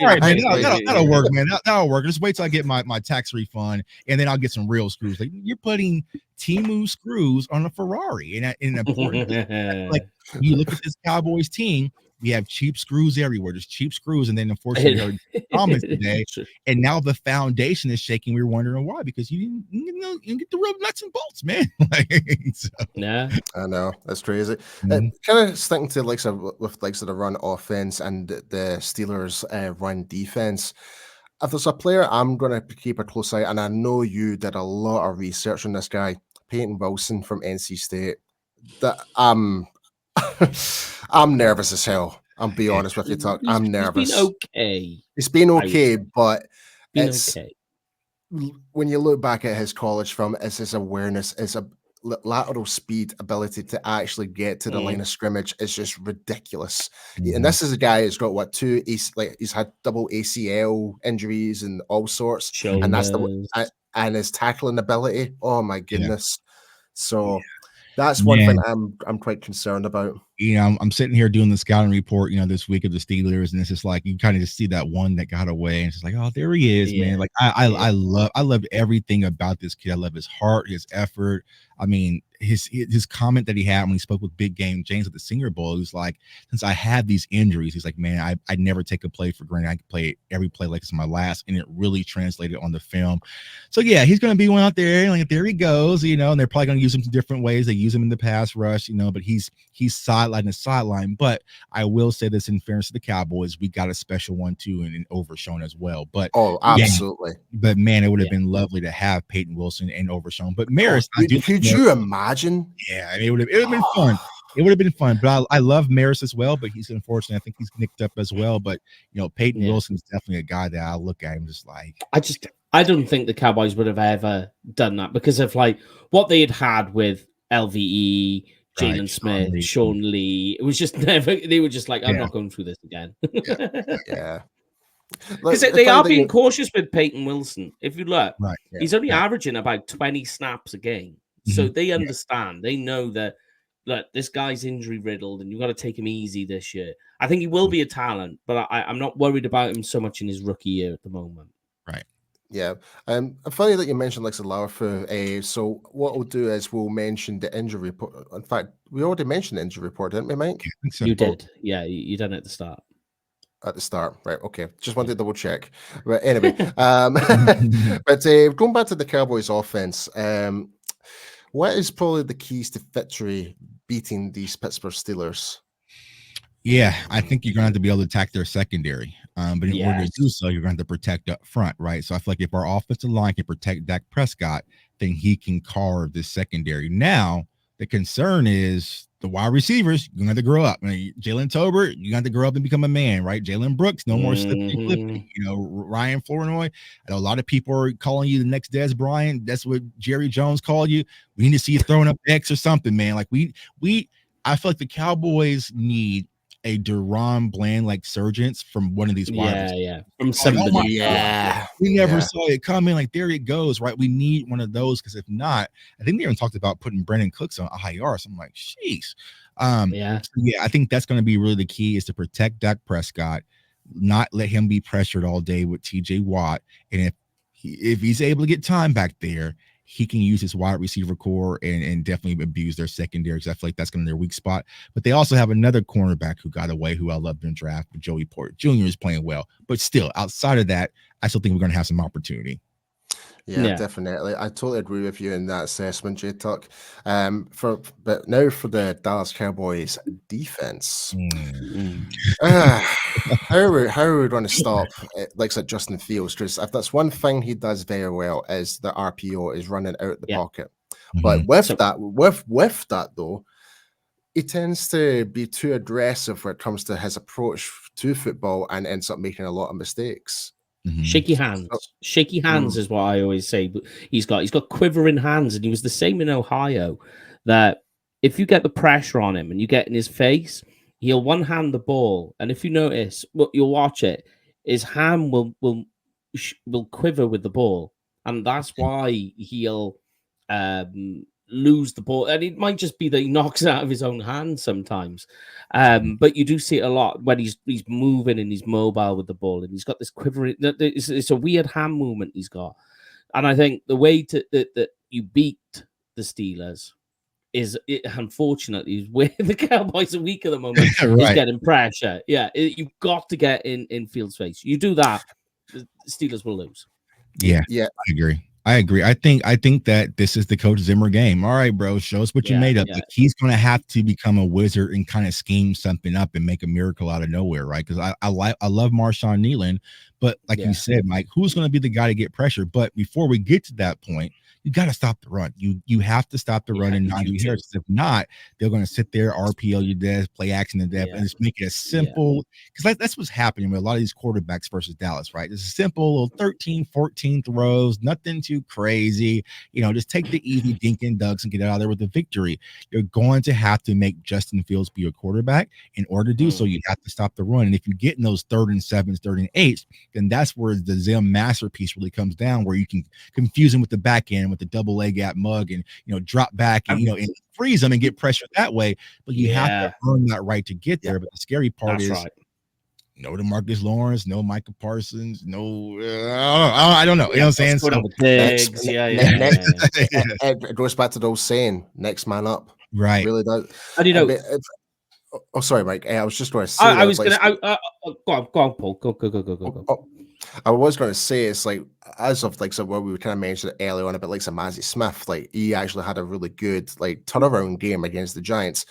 right, man, that'll work, man. That'll work. Just wait till I get my tax refund, and then I'll get some real screws. Like, you're putting Temu screws on a Ferrari, and in important. Like, you look at this Cowboys team. We have cheap screws everywhere. There's cheap screws, and then unfortunately, we heard comments today, and now the foundation is shaking. We were wondering why, because you didn't get the real nuts and bolts, man. Yeah, I know, that's crazy. Kind of sticking to with the run offense and the Steelers run defense. If there's a player I'm going to keep a close eye, and I know you did a lot of research on this guy, Peyton Wilson from NC State. That I'm nervous as hell. I'll be honest with you, Tuck. I'm nervous. It's been okay. But it's okay. When you look back at his college film, it's his awareness, it's a lateral speed, ability to actually get to the line of scrimmage is just ridiculous. And this is a guy who's got he's had double ACL injuries and all sorts, and that's and his tackling ability. Oh my goodness! So. That's one thing I'm quite concerned about. I'm sitting here doing the scouting report, this week of the Steelers, and it's just like you kind of just see that one that got away, and it's just like, oh, there he is, man. Like I love everything about this kid. I love his heart, his effort. I mean, his comment that he had when he spoke with Big Game James at the Senior Bowl, he was like, since I had these injuries, he's like, man, I never take a play for granted. I can play every play like it's my last, and it really translated on the film. So yeah, he's gonna be one out there, like there he goes, and they're probably gonna use him in different ways. They use him in the pass rush, but he's sideline to sideline. But I will say this in fairness to the Cowboys, we got a special one too, and Overshown as well. But absolutely. But man, it would have been lovely to have Peyton Wilson and Overshown. But Maris, could you imagine? Yeah, I mean, it would have been fun. It would have been fun. But I love Maris as well, but he's unfortunately, I think he's nicked up as well. But Peyton Wilson is definitely a guy that I look at him just like. I don't think the Cowboys would have ever done that because of like what they had with LVE, Jalen Smith, Sean Lee. It was just never. They were just like, I'm not going through this again. Yeah. Because they are being cautious with Peyton Wilson. If you look, he's only averaging about 20 snaps a game. So they understand. They know that, look, this guy's injury riddled and you've got to take him easy this year. I think he will be a talent, but I'm not worried about him so much in his rookie year at the moment. Right. Yeah. Funny that you mentioned Lauerfu. So what we'll do is we'll mention the injury report. In fact, we already mentioned the injury report, didn't we, Mike? I think so. You did. Yeah, you done it at the start. At the start, right? Okay, just wanted to double check. But anyway, but going back to the Cowboys offense, what is probably the keys to victory beating these Pittsburgh Steelers? Yeah, I think you're going to have to be able to attack their secondary. But in order to do so, you're going to have to protect up front, right? So I feel like if our offensive line can protect Dak Prescott, then he can carve this secondary. Now, the concern is the wide receivers, you're going to have to grow up. I mean, Jalen Tolbert, you're going to have to grow up and become a man, right? Jalen Brooks, no more slipping and flipping. Ryan Flournoy, I know a lot of people are calling you the next Des Bryant. That's what Jerry Jones called you. We need to see you throwing up X or something, man. Like I feel like the Cowboys need a Deron Bland like surgence from one of these wide receivers. Yeah. From somebody. We never saw it coming. Like, there it goes, right? We need one of those, because if not, I think they even talked about putting Brandon Cooks on IR. So I'm like, jeez. I think that's going to be really the key, is to protect Dak Prescott, not let him be pressured all day with TJ Watt. And if he's able to get time back there, he can use his wide receiver core and definitely abuse their secondary, because I feel like that's going to be their weak spot. But they also have another cornerback who got away, who I loved in draft, but Joey Porter Jr. is playing well. But still, outside of that, I still think we're going to have some opportunity. Yeah, definitely. I totally agree with you in that assessment, JTuck. But now for the Dallas Cowboys defense. How are we going to stop like Justin Fields? Because if that's one thing he does very well, is the RPO is running out the pocket. But with that though, he tends to be too aggressive when it comes to his approach to football and ends up making a lot of mistakes. Shaky hands. Shaky hands is what I always say. But he's got quivering hands, and he was the same in Ohio. That if you get the pressure on him and you get in his face, he'll one hand the ball, and if you notice, you'll watch it. His hand will quiver with the ball, and that's why he'll lose the ball. And it might just be that he knocks it out of his own hand sometimes. But you do see it a lot when he's moving and he's mobile with the ball, and he's got this quivering. It's a weird hand movement he's got, and I think the way that you beat the Steelers is, unfortunately, is where the Cowboys are weak at the moment. Is getting pressure. Yeah, you've got to get in field's face. You do that, the Steelers will lose. Yeah, I agree. I think that this is the Coach Zimmer game. All right, bro, show us what you made up. Like, he's going to have to become a wizard and kind of scheme something up and make a miracle out of nowhere, right? Because I love Marshawn Nealon, but like you said, Mike, who's going to be the guy to get pressure? But before we get to that point, you got to stop the run. You have to stop the run and not use Harris. If not, they're going to sit there, RPO you death, play action to death, and just make it a simple. Because that's what's happening with a lot of these quarterbacks versus Dallas, right? It's a simple little 13, 14 throws, nothing too crazy. Just take the easy dink and ducks and get out of there with a victory. You're going to have to make Justin Fields be your quarterback. In order to do so, you have to stop the run. And if you get in those 3rd and 7s, 3rd and 8s, then that's where the Zim masterpiece really comes down, where you can confuse him with the back end, with the double leg gap mug, and drop back and and freeze them and get pressure that way. But you have to earn that right to get there. But the scary part is no DeMarcus Lawrence, no Micah Parsons, no I don't know. You know what I'm saying? So, it goes back to those saying, next man up. Right. It really does. How do you know? Oh, sorry, Mike. I was just going to say. I was going to. Go on, Paul. Go. I was going to say, it's like, as of like, so what we kind of mentioned earlier on about like Mazi Smith, like he actually had a really good like turnaround game against the Giants.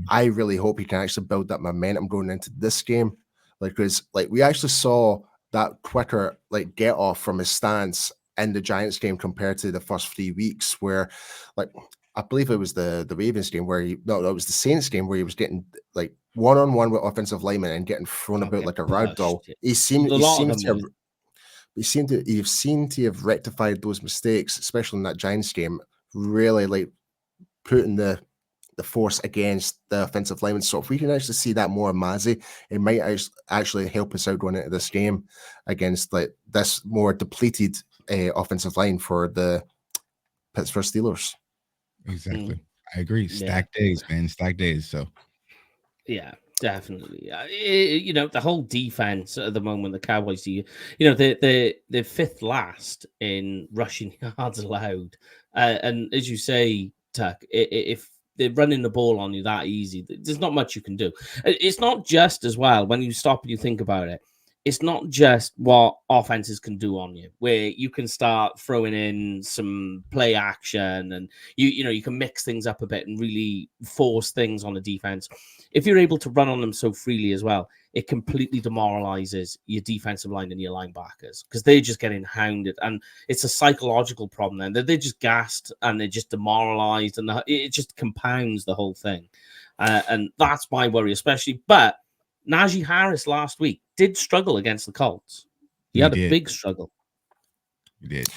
I really hope he can actually build that momentum going into this game, because like we actually saw that quicker like get off from his stance in the Giants game compared to the first 3 weeks, where like I believe it was the Ravens game where it was the Saints game where he was getting like one-on-one with offensive linemen and getting thrown about like a rag doll. He seemed to have rectified those mistakes, especially in that Giants game, really like putting the force against the offensive linemen. So if we can actually see that more of Mazzy, it might actually help us out going into this game against like this more depleted offensive line for the Pittsburgh Steelers. Exactly. I agree. Stacked days, man. Stacked days. So yeah, definitely. The whole defense at the moment, the Cowboys, they're 5th last in rushing yards allowed. And as you say, Tuck, if they're running the ball on you that easy, there's not much you can do. It's not just as well, when you stop and you think about it, it's not just what offenses can do on you, where you can start throwing in some play action and you can mix things up a bit and really force things on the defense. If you're able to run on them so freely as well, it completely demoralizes your defensive line and your linebackers, because they're just getting hounded, and it's a psychological problem. Then they're just gassed and they're just demoralized, and it just compounds the whole thing. And that's my worry, especially. But Najee Harris last week did struggle against the Colts. He had a big struggle. He did.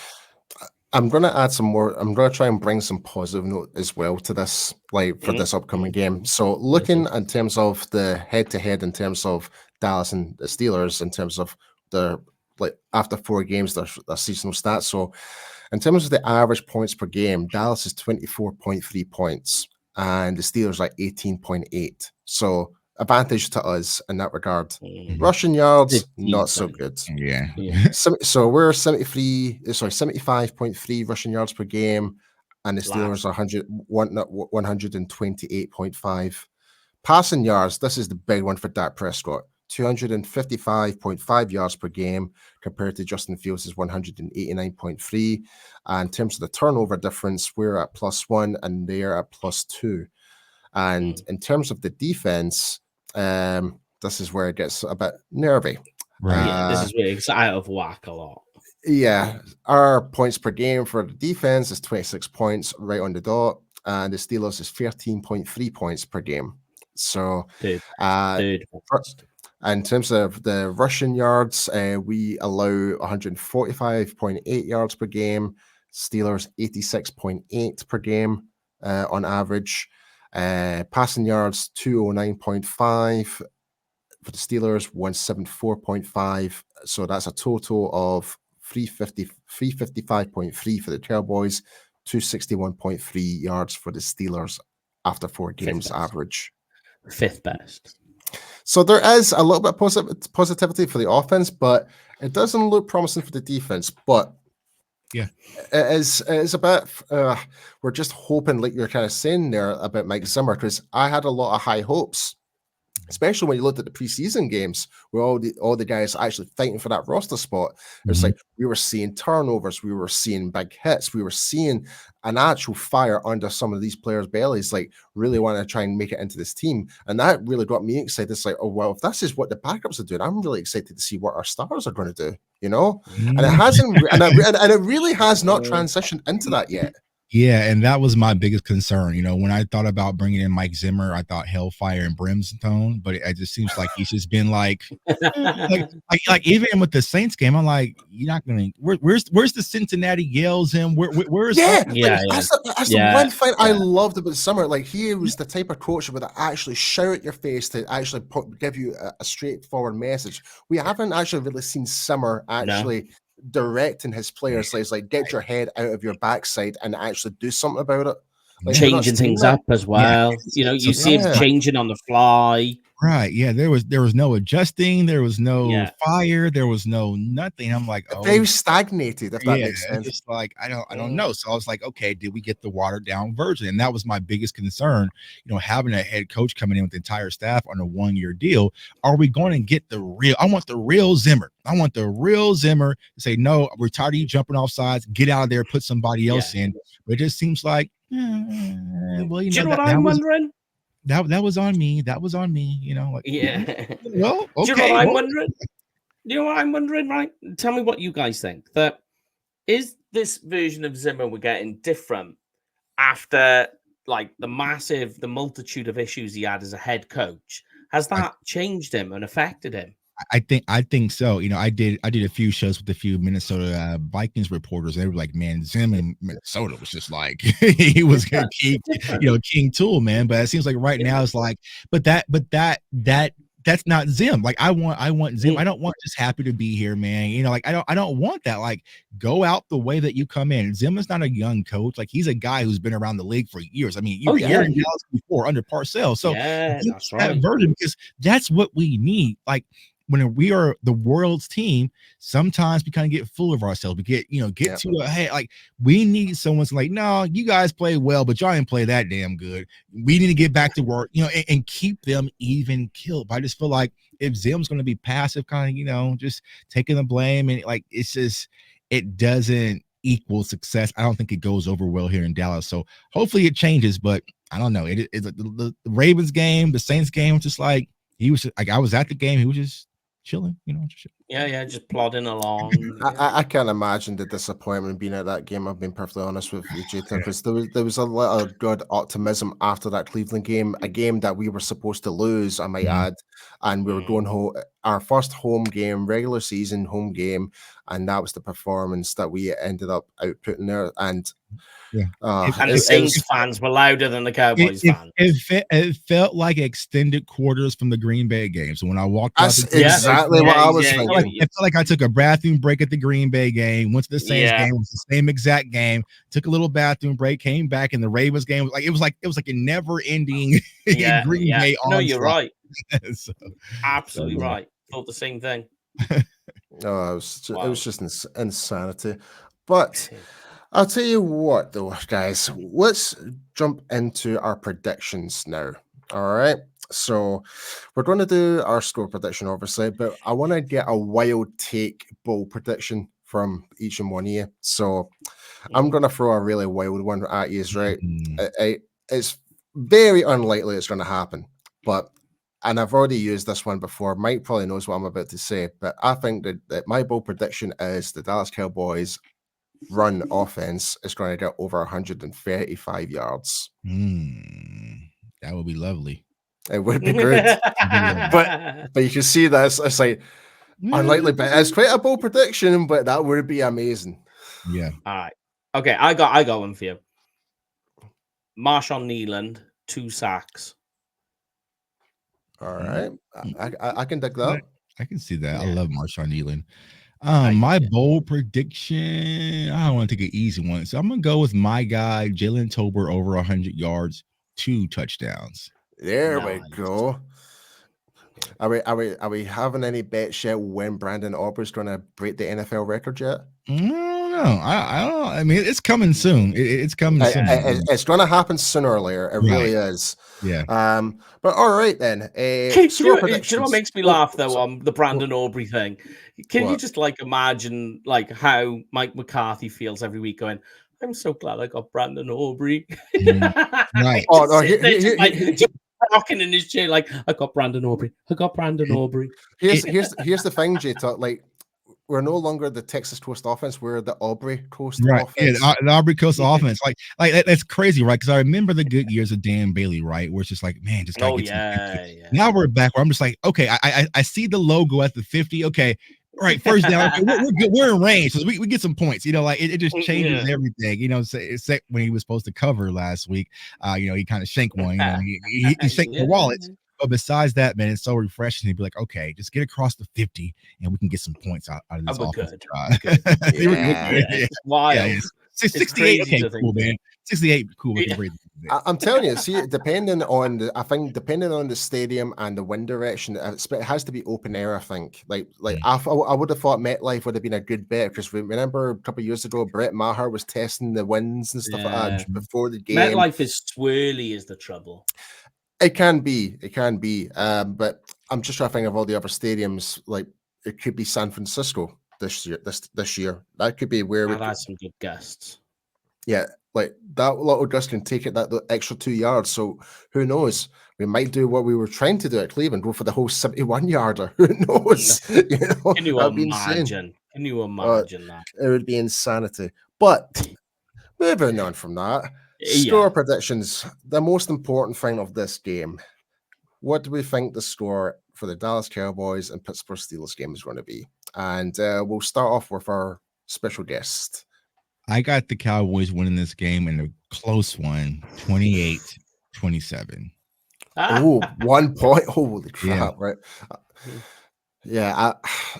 I'm going to add some more. I'm going to try and bring some positive note as well to this, like for this upcoming game. So looking in terms of the head-to-head, in terms of Dallas and the Steelers, in terms of the like after 4 games, their seasonal stats. So in terms of the average points per game, Dallas is 24.3 points and the Steelers are 18.8. So advantage to us in that regard. Rushing yards, not so good. Yeah. So we're 75.3 rushing yards per game, and the Steelers are 128.5. Passing yards, this is the big one for Dak Prescott. 255.5 yards per game compared to Justin Fields' 189.3. And in terms of the turnover difference, we're at +1 and they're at +2. And in terms of the defense, this is where it gets a bit nervy. Right. This is where it's out of whack a lot. Yeah. Our points per game for the defense is 26 points right on the dot, and the Steelers is 13.3 points per game. So In terms of the rushing yards, we allow 145.8 yards per game. Steelers 86.8 per game on average. Passing yards 209.5 for the Steelers, 174.5. So that's a total of 355.3 for the Cowboys, 261.3 yards for the Steelers after 4 games average. 5th best. So there is a little bit of positivity for the offense, but it doesn't look promising for the defense. But yeah, it is a bit. We're just hoping, like you're kind of saying there about Mike Zimmer, because I had a lot of high hopes, especially when you looked at the preseason games where all the guys actually fighting for that roster spot. It's like we were seeing turnovers, we were seeing big hits, we were seeing an actual fire under some of these players' bellies, like really want to try and make it into this team. And that really got me excited. It's like, oh, well, if this is what the backups are doing, I'm really excited to see what our stars are going to do, you know? And it hasn't, and it really has not transitioned into that yet. Yeah, and that was my biggest concern. You know, when I thought about bringing in Mike Zimmer, I thought hellfire and brimstone, but it just seems like he's just been like even with the Saints game, I'm like, you're not gonna. Where's the Cincinnati yells and where's that's the one thing I loved about Summer. Like he was the type of coach that would actually shout at your face to actually give you a straightforward message. We haven't actually really seen Summer actually. Directing his players, so it's like get your head out of your backside and actually do something about it. Like, changing things up as well. You know, you see him changing on the fly. Right. Yeah. There was no adjusting. There was no fire. There was no nothing. I'm like, oh, very stagnated. If that makes sense. Just like I don't know. So I was like, okay, did we get the watered down version? And that was my biggest concern. You know, having a head coach coming in with the entire staff on a 1-year deal. Are we going to get the real? I want the real Zimmer. I want the real Zimmer to say, no, we're tired of you jumping off sides. Get out of there. Put somebody else in. But it just seems like, well, you know what I'm wondering. That was on me. That was on me. You know, like well, okay. Do you know what I'm wondering? Do you know what I'm wondering? Right? Tell me what you guys think. That is this version of Zimmer we're getting different after like the multitude of issues he had as a head coach. Has that changed him and affected him? I think so. You know, I did a few shows with a few Minnesota Vikings reporters. They were like, man, Zim in Minnesota was just like he was King Tool, man. But it seems like right now it's like, but that's not Zim. Like I want Zim. I don't want just happy to be here, man. You know, like I don't want that. Like go out the way that you come in. Zim is not a young coach. Like he's a guy who's been around the league for years. I mean, you were here in Dallas before under Parcells. So that's right. That version, because that's what we need. Like when we are the world's team, sometimes we kind of get full of ourselves. We get to a hey, like we need someone's like, no, you guys play well, but y'all didn't play that damn good. We need to get back to work, you know, and keep them even killed. But I just feel like if Zim's going to be passive, kind of, you know, just taking the blame, and like it's just it doesn't equal success. I don't think it goes over well here in Dallas. So hopefully it changes, but I don't know. The Ravens game, the Saints game, just like he was like I was at the game, he was just chilling, you know. Just plodding along. I can't imagine the disappointment being at that game. I've been perfectly honest with you, JTuck, because there was a lot of good optimism after that Cleveland game, a game that we were supposed to lose, I might add, and we were going home, our first home game, regular season home game, and that was the performance that we ended up outputting there. And and the Saints fans were louder than the Cowboys fans. It felt like extended quarters from the Green Bay game. So when I walked out, that's exactly what I was thinking. I felt like I took a bathroom break at the Green Bay game, went to the Saints game, it was the same exact game, took a little bathroom break, came back, and the Ravens game was like it was like a never-ending Green Bay. No, you're right. Absolutely right. Thought the same thing. It was just insanity. But I'll tell you what, though, guys, let's jump into our predictions now. All right. So we're going to do our score prediction, obviously, but I want to get a wild take bold prediction from each and one of you. So I'm going to throw a really wild one at you, right? It's very unlikely it's going to happen, and I've already used this one before. Mike probably knows what I'm about to say, but I think that my bold prediction is the Dallas Cowboys run offense is going to get over 135 yards. That would be lovely. It would be good. but you can see that it's like unlikely, but it's quite a bold prediction, but that would be amazing. Yeah. All right. Okay, I got one for you. Marshawn Nealand, 2 sacks. All right. I can dig that. I can see that. Yeah. I love Marshawn Nealand. My bold prediction, I don't want to take an easy one. So I'm going to go with my guy, Jalen Tolbert, over 100 yards, 2 touchdowns. There we go. Are we having any bets yet when Brandon Aubrey's going to break the NFL record yet? I don't know. I don't. I mean, it's coming soon. It's coming soon. It's going to happen sooner or later. It really is. Yeah. But all right then. Do you know what makes me laugh though on the Brandon Aubrey thing? Can you just like imagine like how Mike McCarthy feels every week going, I'm so glad I got Brandon Aubrey. Right. Oh no, rocking in his chair like I got Brandon Aubrey. I got Brandon Aubrey. Here's the thing, JTuck. Like we're no longer the Texas Coast offense. We're the Aubrey Coast offense. Yeah, the Aubrey Coast offense. Like that's crazy, right? Because I remember the good years of Dan Bailey, right? Where it's just like, man, just gotta get Now we're back where I'm just like, okay, I see the logo at the 50. Okay, right, first down. Okay, we're good. We're in range. So we get some points. You know, like it just changes everything. You know, except when he was supposed to cover last week. You know, he kind of shanked one. You know, he shanked the wallets. But besides that, man, it's so refreshing to be like, okay, just get across the 50 and we can get some points out of this offensive drive. Wild. 68, okay, cool, man. 68, cool. I'm telling you, see, depending on the stadium and the wind direction, it has to be open air. I think, I would have thought MetLife would have been a good bet because remember a couple of years ago, Brett Maher was testing the winds and stuff like that before the game. MetLife is swirly, is the trouble. It can be, but I'm just trying to think of all the other stadiums. Like it could be San Francisco this year. That could be where we had some good guests. Yeah, like that little dust can take it that extra 2 yards. So who knows? We might do what we were trying to do at Cleveland, go for the whole 71-yarder. Who knows? Can you imagine? Can you imagine that? It would be insanity. But moving on from that. Score predictions, the most important thing of this game. What do we think the score for the Dallas Cowboys and Pittsburgh Steelers game is going to be? And we'll start off with our special guest. I got the Cowboys winning this game in a close one, 28-27. Oh, 1 point. Holy crap, right?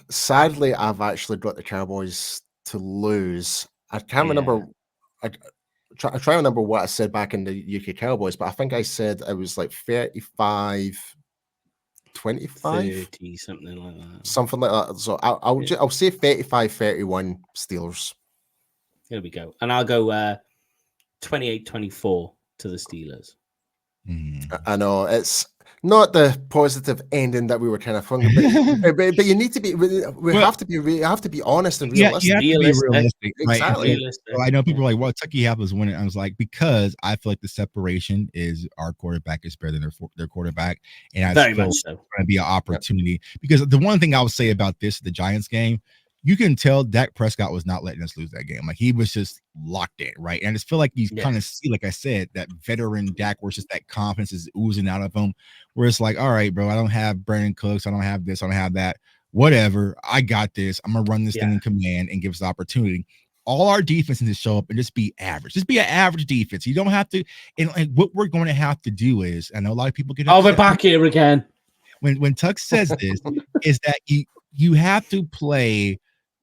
Sadly, I've actually got the Cowboys to lose. I can't remember. I try to remember what I said back in the UK Cowboys, but I think I said it was like 35-25, 30, something like that. Something like that. So I'll say 35-31 Steelers. Here we go. And I'll go 28-24 to the Steelers. I know it's not the positive ending that we were kind of thinking, but you need to be. We have to be honest and realistic. You have to be realistic, right? Exactly. So I know people are like, "Well, Tucky Apple's winning." I was like, because I feel like the separation is our quarterback is better than their quarterback, and I very feel much so. Going to be an opportunity because the one thing I would say about the Giants game. You can tell Dak Prescott was not letting us lose that game. Like he was just locked in, right? And I just feel like you kind of see, like I said, that veteran Dak where it's just that confidence is oozing out of him. Where it's like, all right, bro, I don't have Brandon Cooks, I don't have this, I don't have that. Whatever, I got this. I'm gonna run this thing in command and give us the opportunity. All our defense needs to show up and just be average. Just be an average defense. You don't have to. And what we're going to have to do is, I know a lot of people get. We're back here again. When Tuck says this, is that you have to play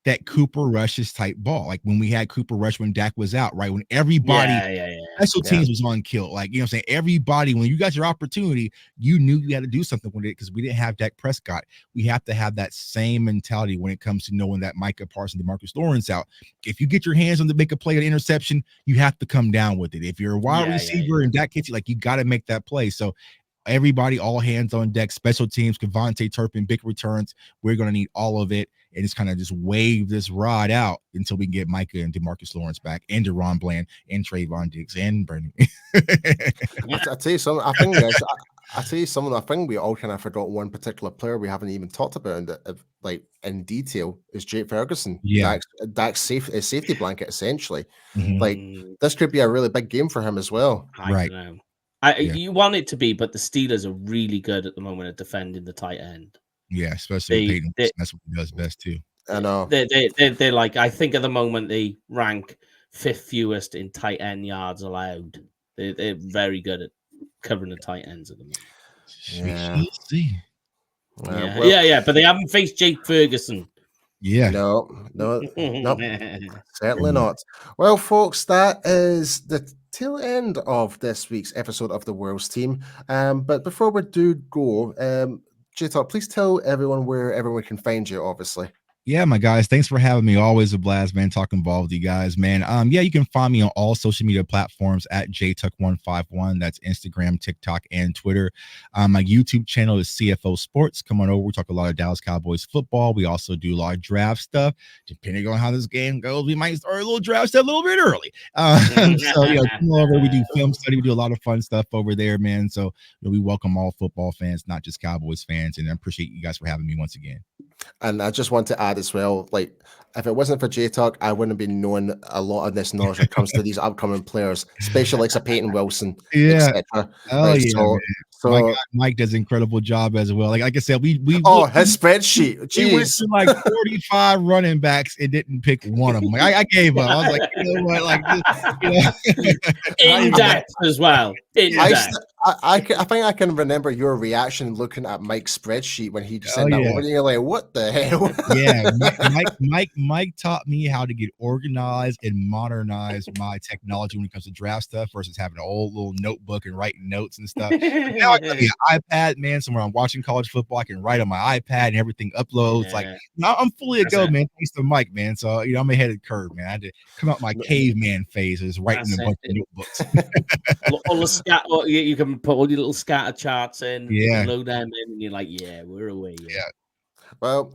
that Cooper Rush's type ball, like when we had Cooper Rush when Dak was out, right? When everybody special teams was on kill, like you know what I'm saying? Everybody, when you got your opportunity, you knew you had to do something with it because we didn't have Dak Prescott. We have to have that same mentality when it comes to knowing that Micah Parsons, DeMarcus Lawrence out. If you get your hands on to make a play, an interception, you have to come down with it. If you're a wide receiver and Dak hits you, like you got to make that play. So everybody, all hands on deck, special teams, Kevontae Turpin, big returns. We're going to need all of it. And it's kind of just wave this rod out until we can get Micah and DeMarcus Lawrence back and DeRon Bland and Trayvon Diggs and Brandon. I'll tell you something. I think I think we all kind of forgot one particular player we haven't even talked about in detail is Jake Ferguson. Yeah. Dak's safety blanket, essentially. Mhm. Like this could be a really big game for him as well. Right. You want it to be, but the Steelers are really good at the moment at defending the tight end. Yeah, especially with Peyton. That's what he does best too. I know. They're like, I think at the moment they rank 5th fewest in tight end yards allowed. They're very good at covering the tight ends at the moment. Yeah. See. Yeah, but they haven't faced Jake Ferguson. Yeah. No, certainly not. Well, folks, that is the tail end of this week's episode of the World's Team. But before we do go, JTuck, please tell everyone where everyone can find you, obviously. Yeah, my guys, thanks for having me. Always a blast, man, talking ball with you guys, man. Yeah, you can find me on all social media platforms at JTuck151. That's Instagram, TikTok, and Twitter. My YouTube channel is CFO Sports. Come on over. We talk a lot of Dallas Cowboys football. We also do a lot of draft stuff. Depending on how this game goes, we might start a little draft stuff a little bit early. So, come over. We do film study. We do a lot of fun stuff over there, man. So, we welcome all football fans, not just Cowboys fans. And I appreciate you guys for having me once again. And I just want to add as well, like, if it wasn't for JTuck, I wouldn't be knowing a lot of this knowledge when it comes to these upcoming players, especially like Peyton Wilson, etc. Oh, yeah. So Mike does an incredible job as well. Like I said, we his spreadsheet. Jeez. We went to like 45 running backs and didn't pick one of them. Like, I gave up. I was like, you know what? Like, index as well. I think I can remember your reaction looking at Mike's spreadsheet when he sent that over. You're like, what the hell? Yeah, Mike taught me how to get organized and modernize my technology when it comes to draft stuff versus having an old little notebook and writing notes and stuff. Now I got an iPad, man. So when I'm watching college football, I can write on my iPad and everything uploads. Like, I'm fully a go, man. Thanks to Mike, man. So I'm ahead of the curve, man. I had to come out my caveman phase of just writing a bunch of notebooks. All the you can put all your little scatter charts in, load them in, and you're like, we're away. Yeah. Well,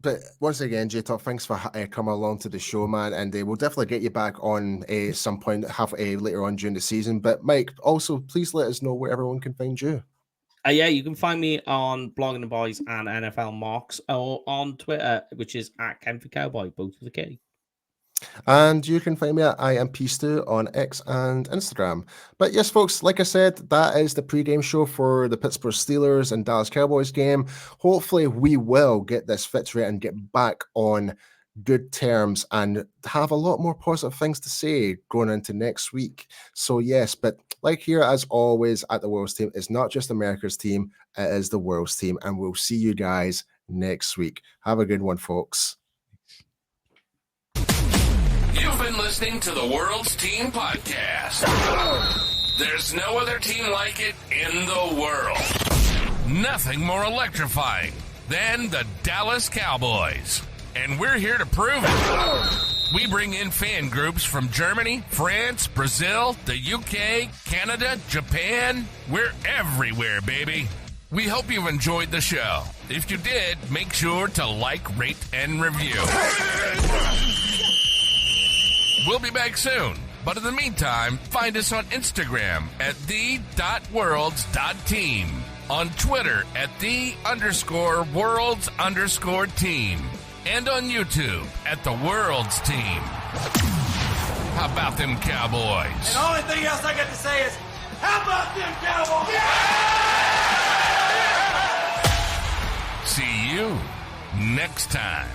but once again, JTuck, thanks for coming along to the show, man. And we'll definitely get you back on some point later on during the season. But Mike, also, please let us know where everyone can find you. You can find me on Blogging the Boys and NFL Mocks, or on Twitter, which is at Kenford Cowboy, both with a K. And you can find me at IamPStew on X and Instagram. But yes, folks, like I said, that is the pregame show for the Pittsburgh Steelers and Dallas Cowboys game. Hopefully, we will get this fixed rate and get back on good terms and have a lot more positive things to say going into next week. So yes, but like here, as always, at the World's Team, it's not just America's team, it is the World's Team. And we'll see you guys next week. Have a good one, folks. You've been listening to the World's Team Podcast. There's no other team like it in the world. Nothing more electrifying than the Dallas Cowboys. And we're here to prove it. We bring in fan groups from Germany, France, Brazil, the UK, Canada, Japan. We're everywhere, baby. We hope you've enjoyed the show. If you did, make sure to like, rate, and review. We'll be back soon. But in the meantime, find us on Instagram at the.worlds.team, on Twitter at _worlds_team, and on YouTube at the World's Team. How about them Cowboys? And the only thing else I got to say is, how about them Cowboys? Yeah! See you next time.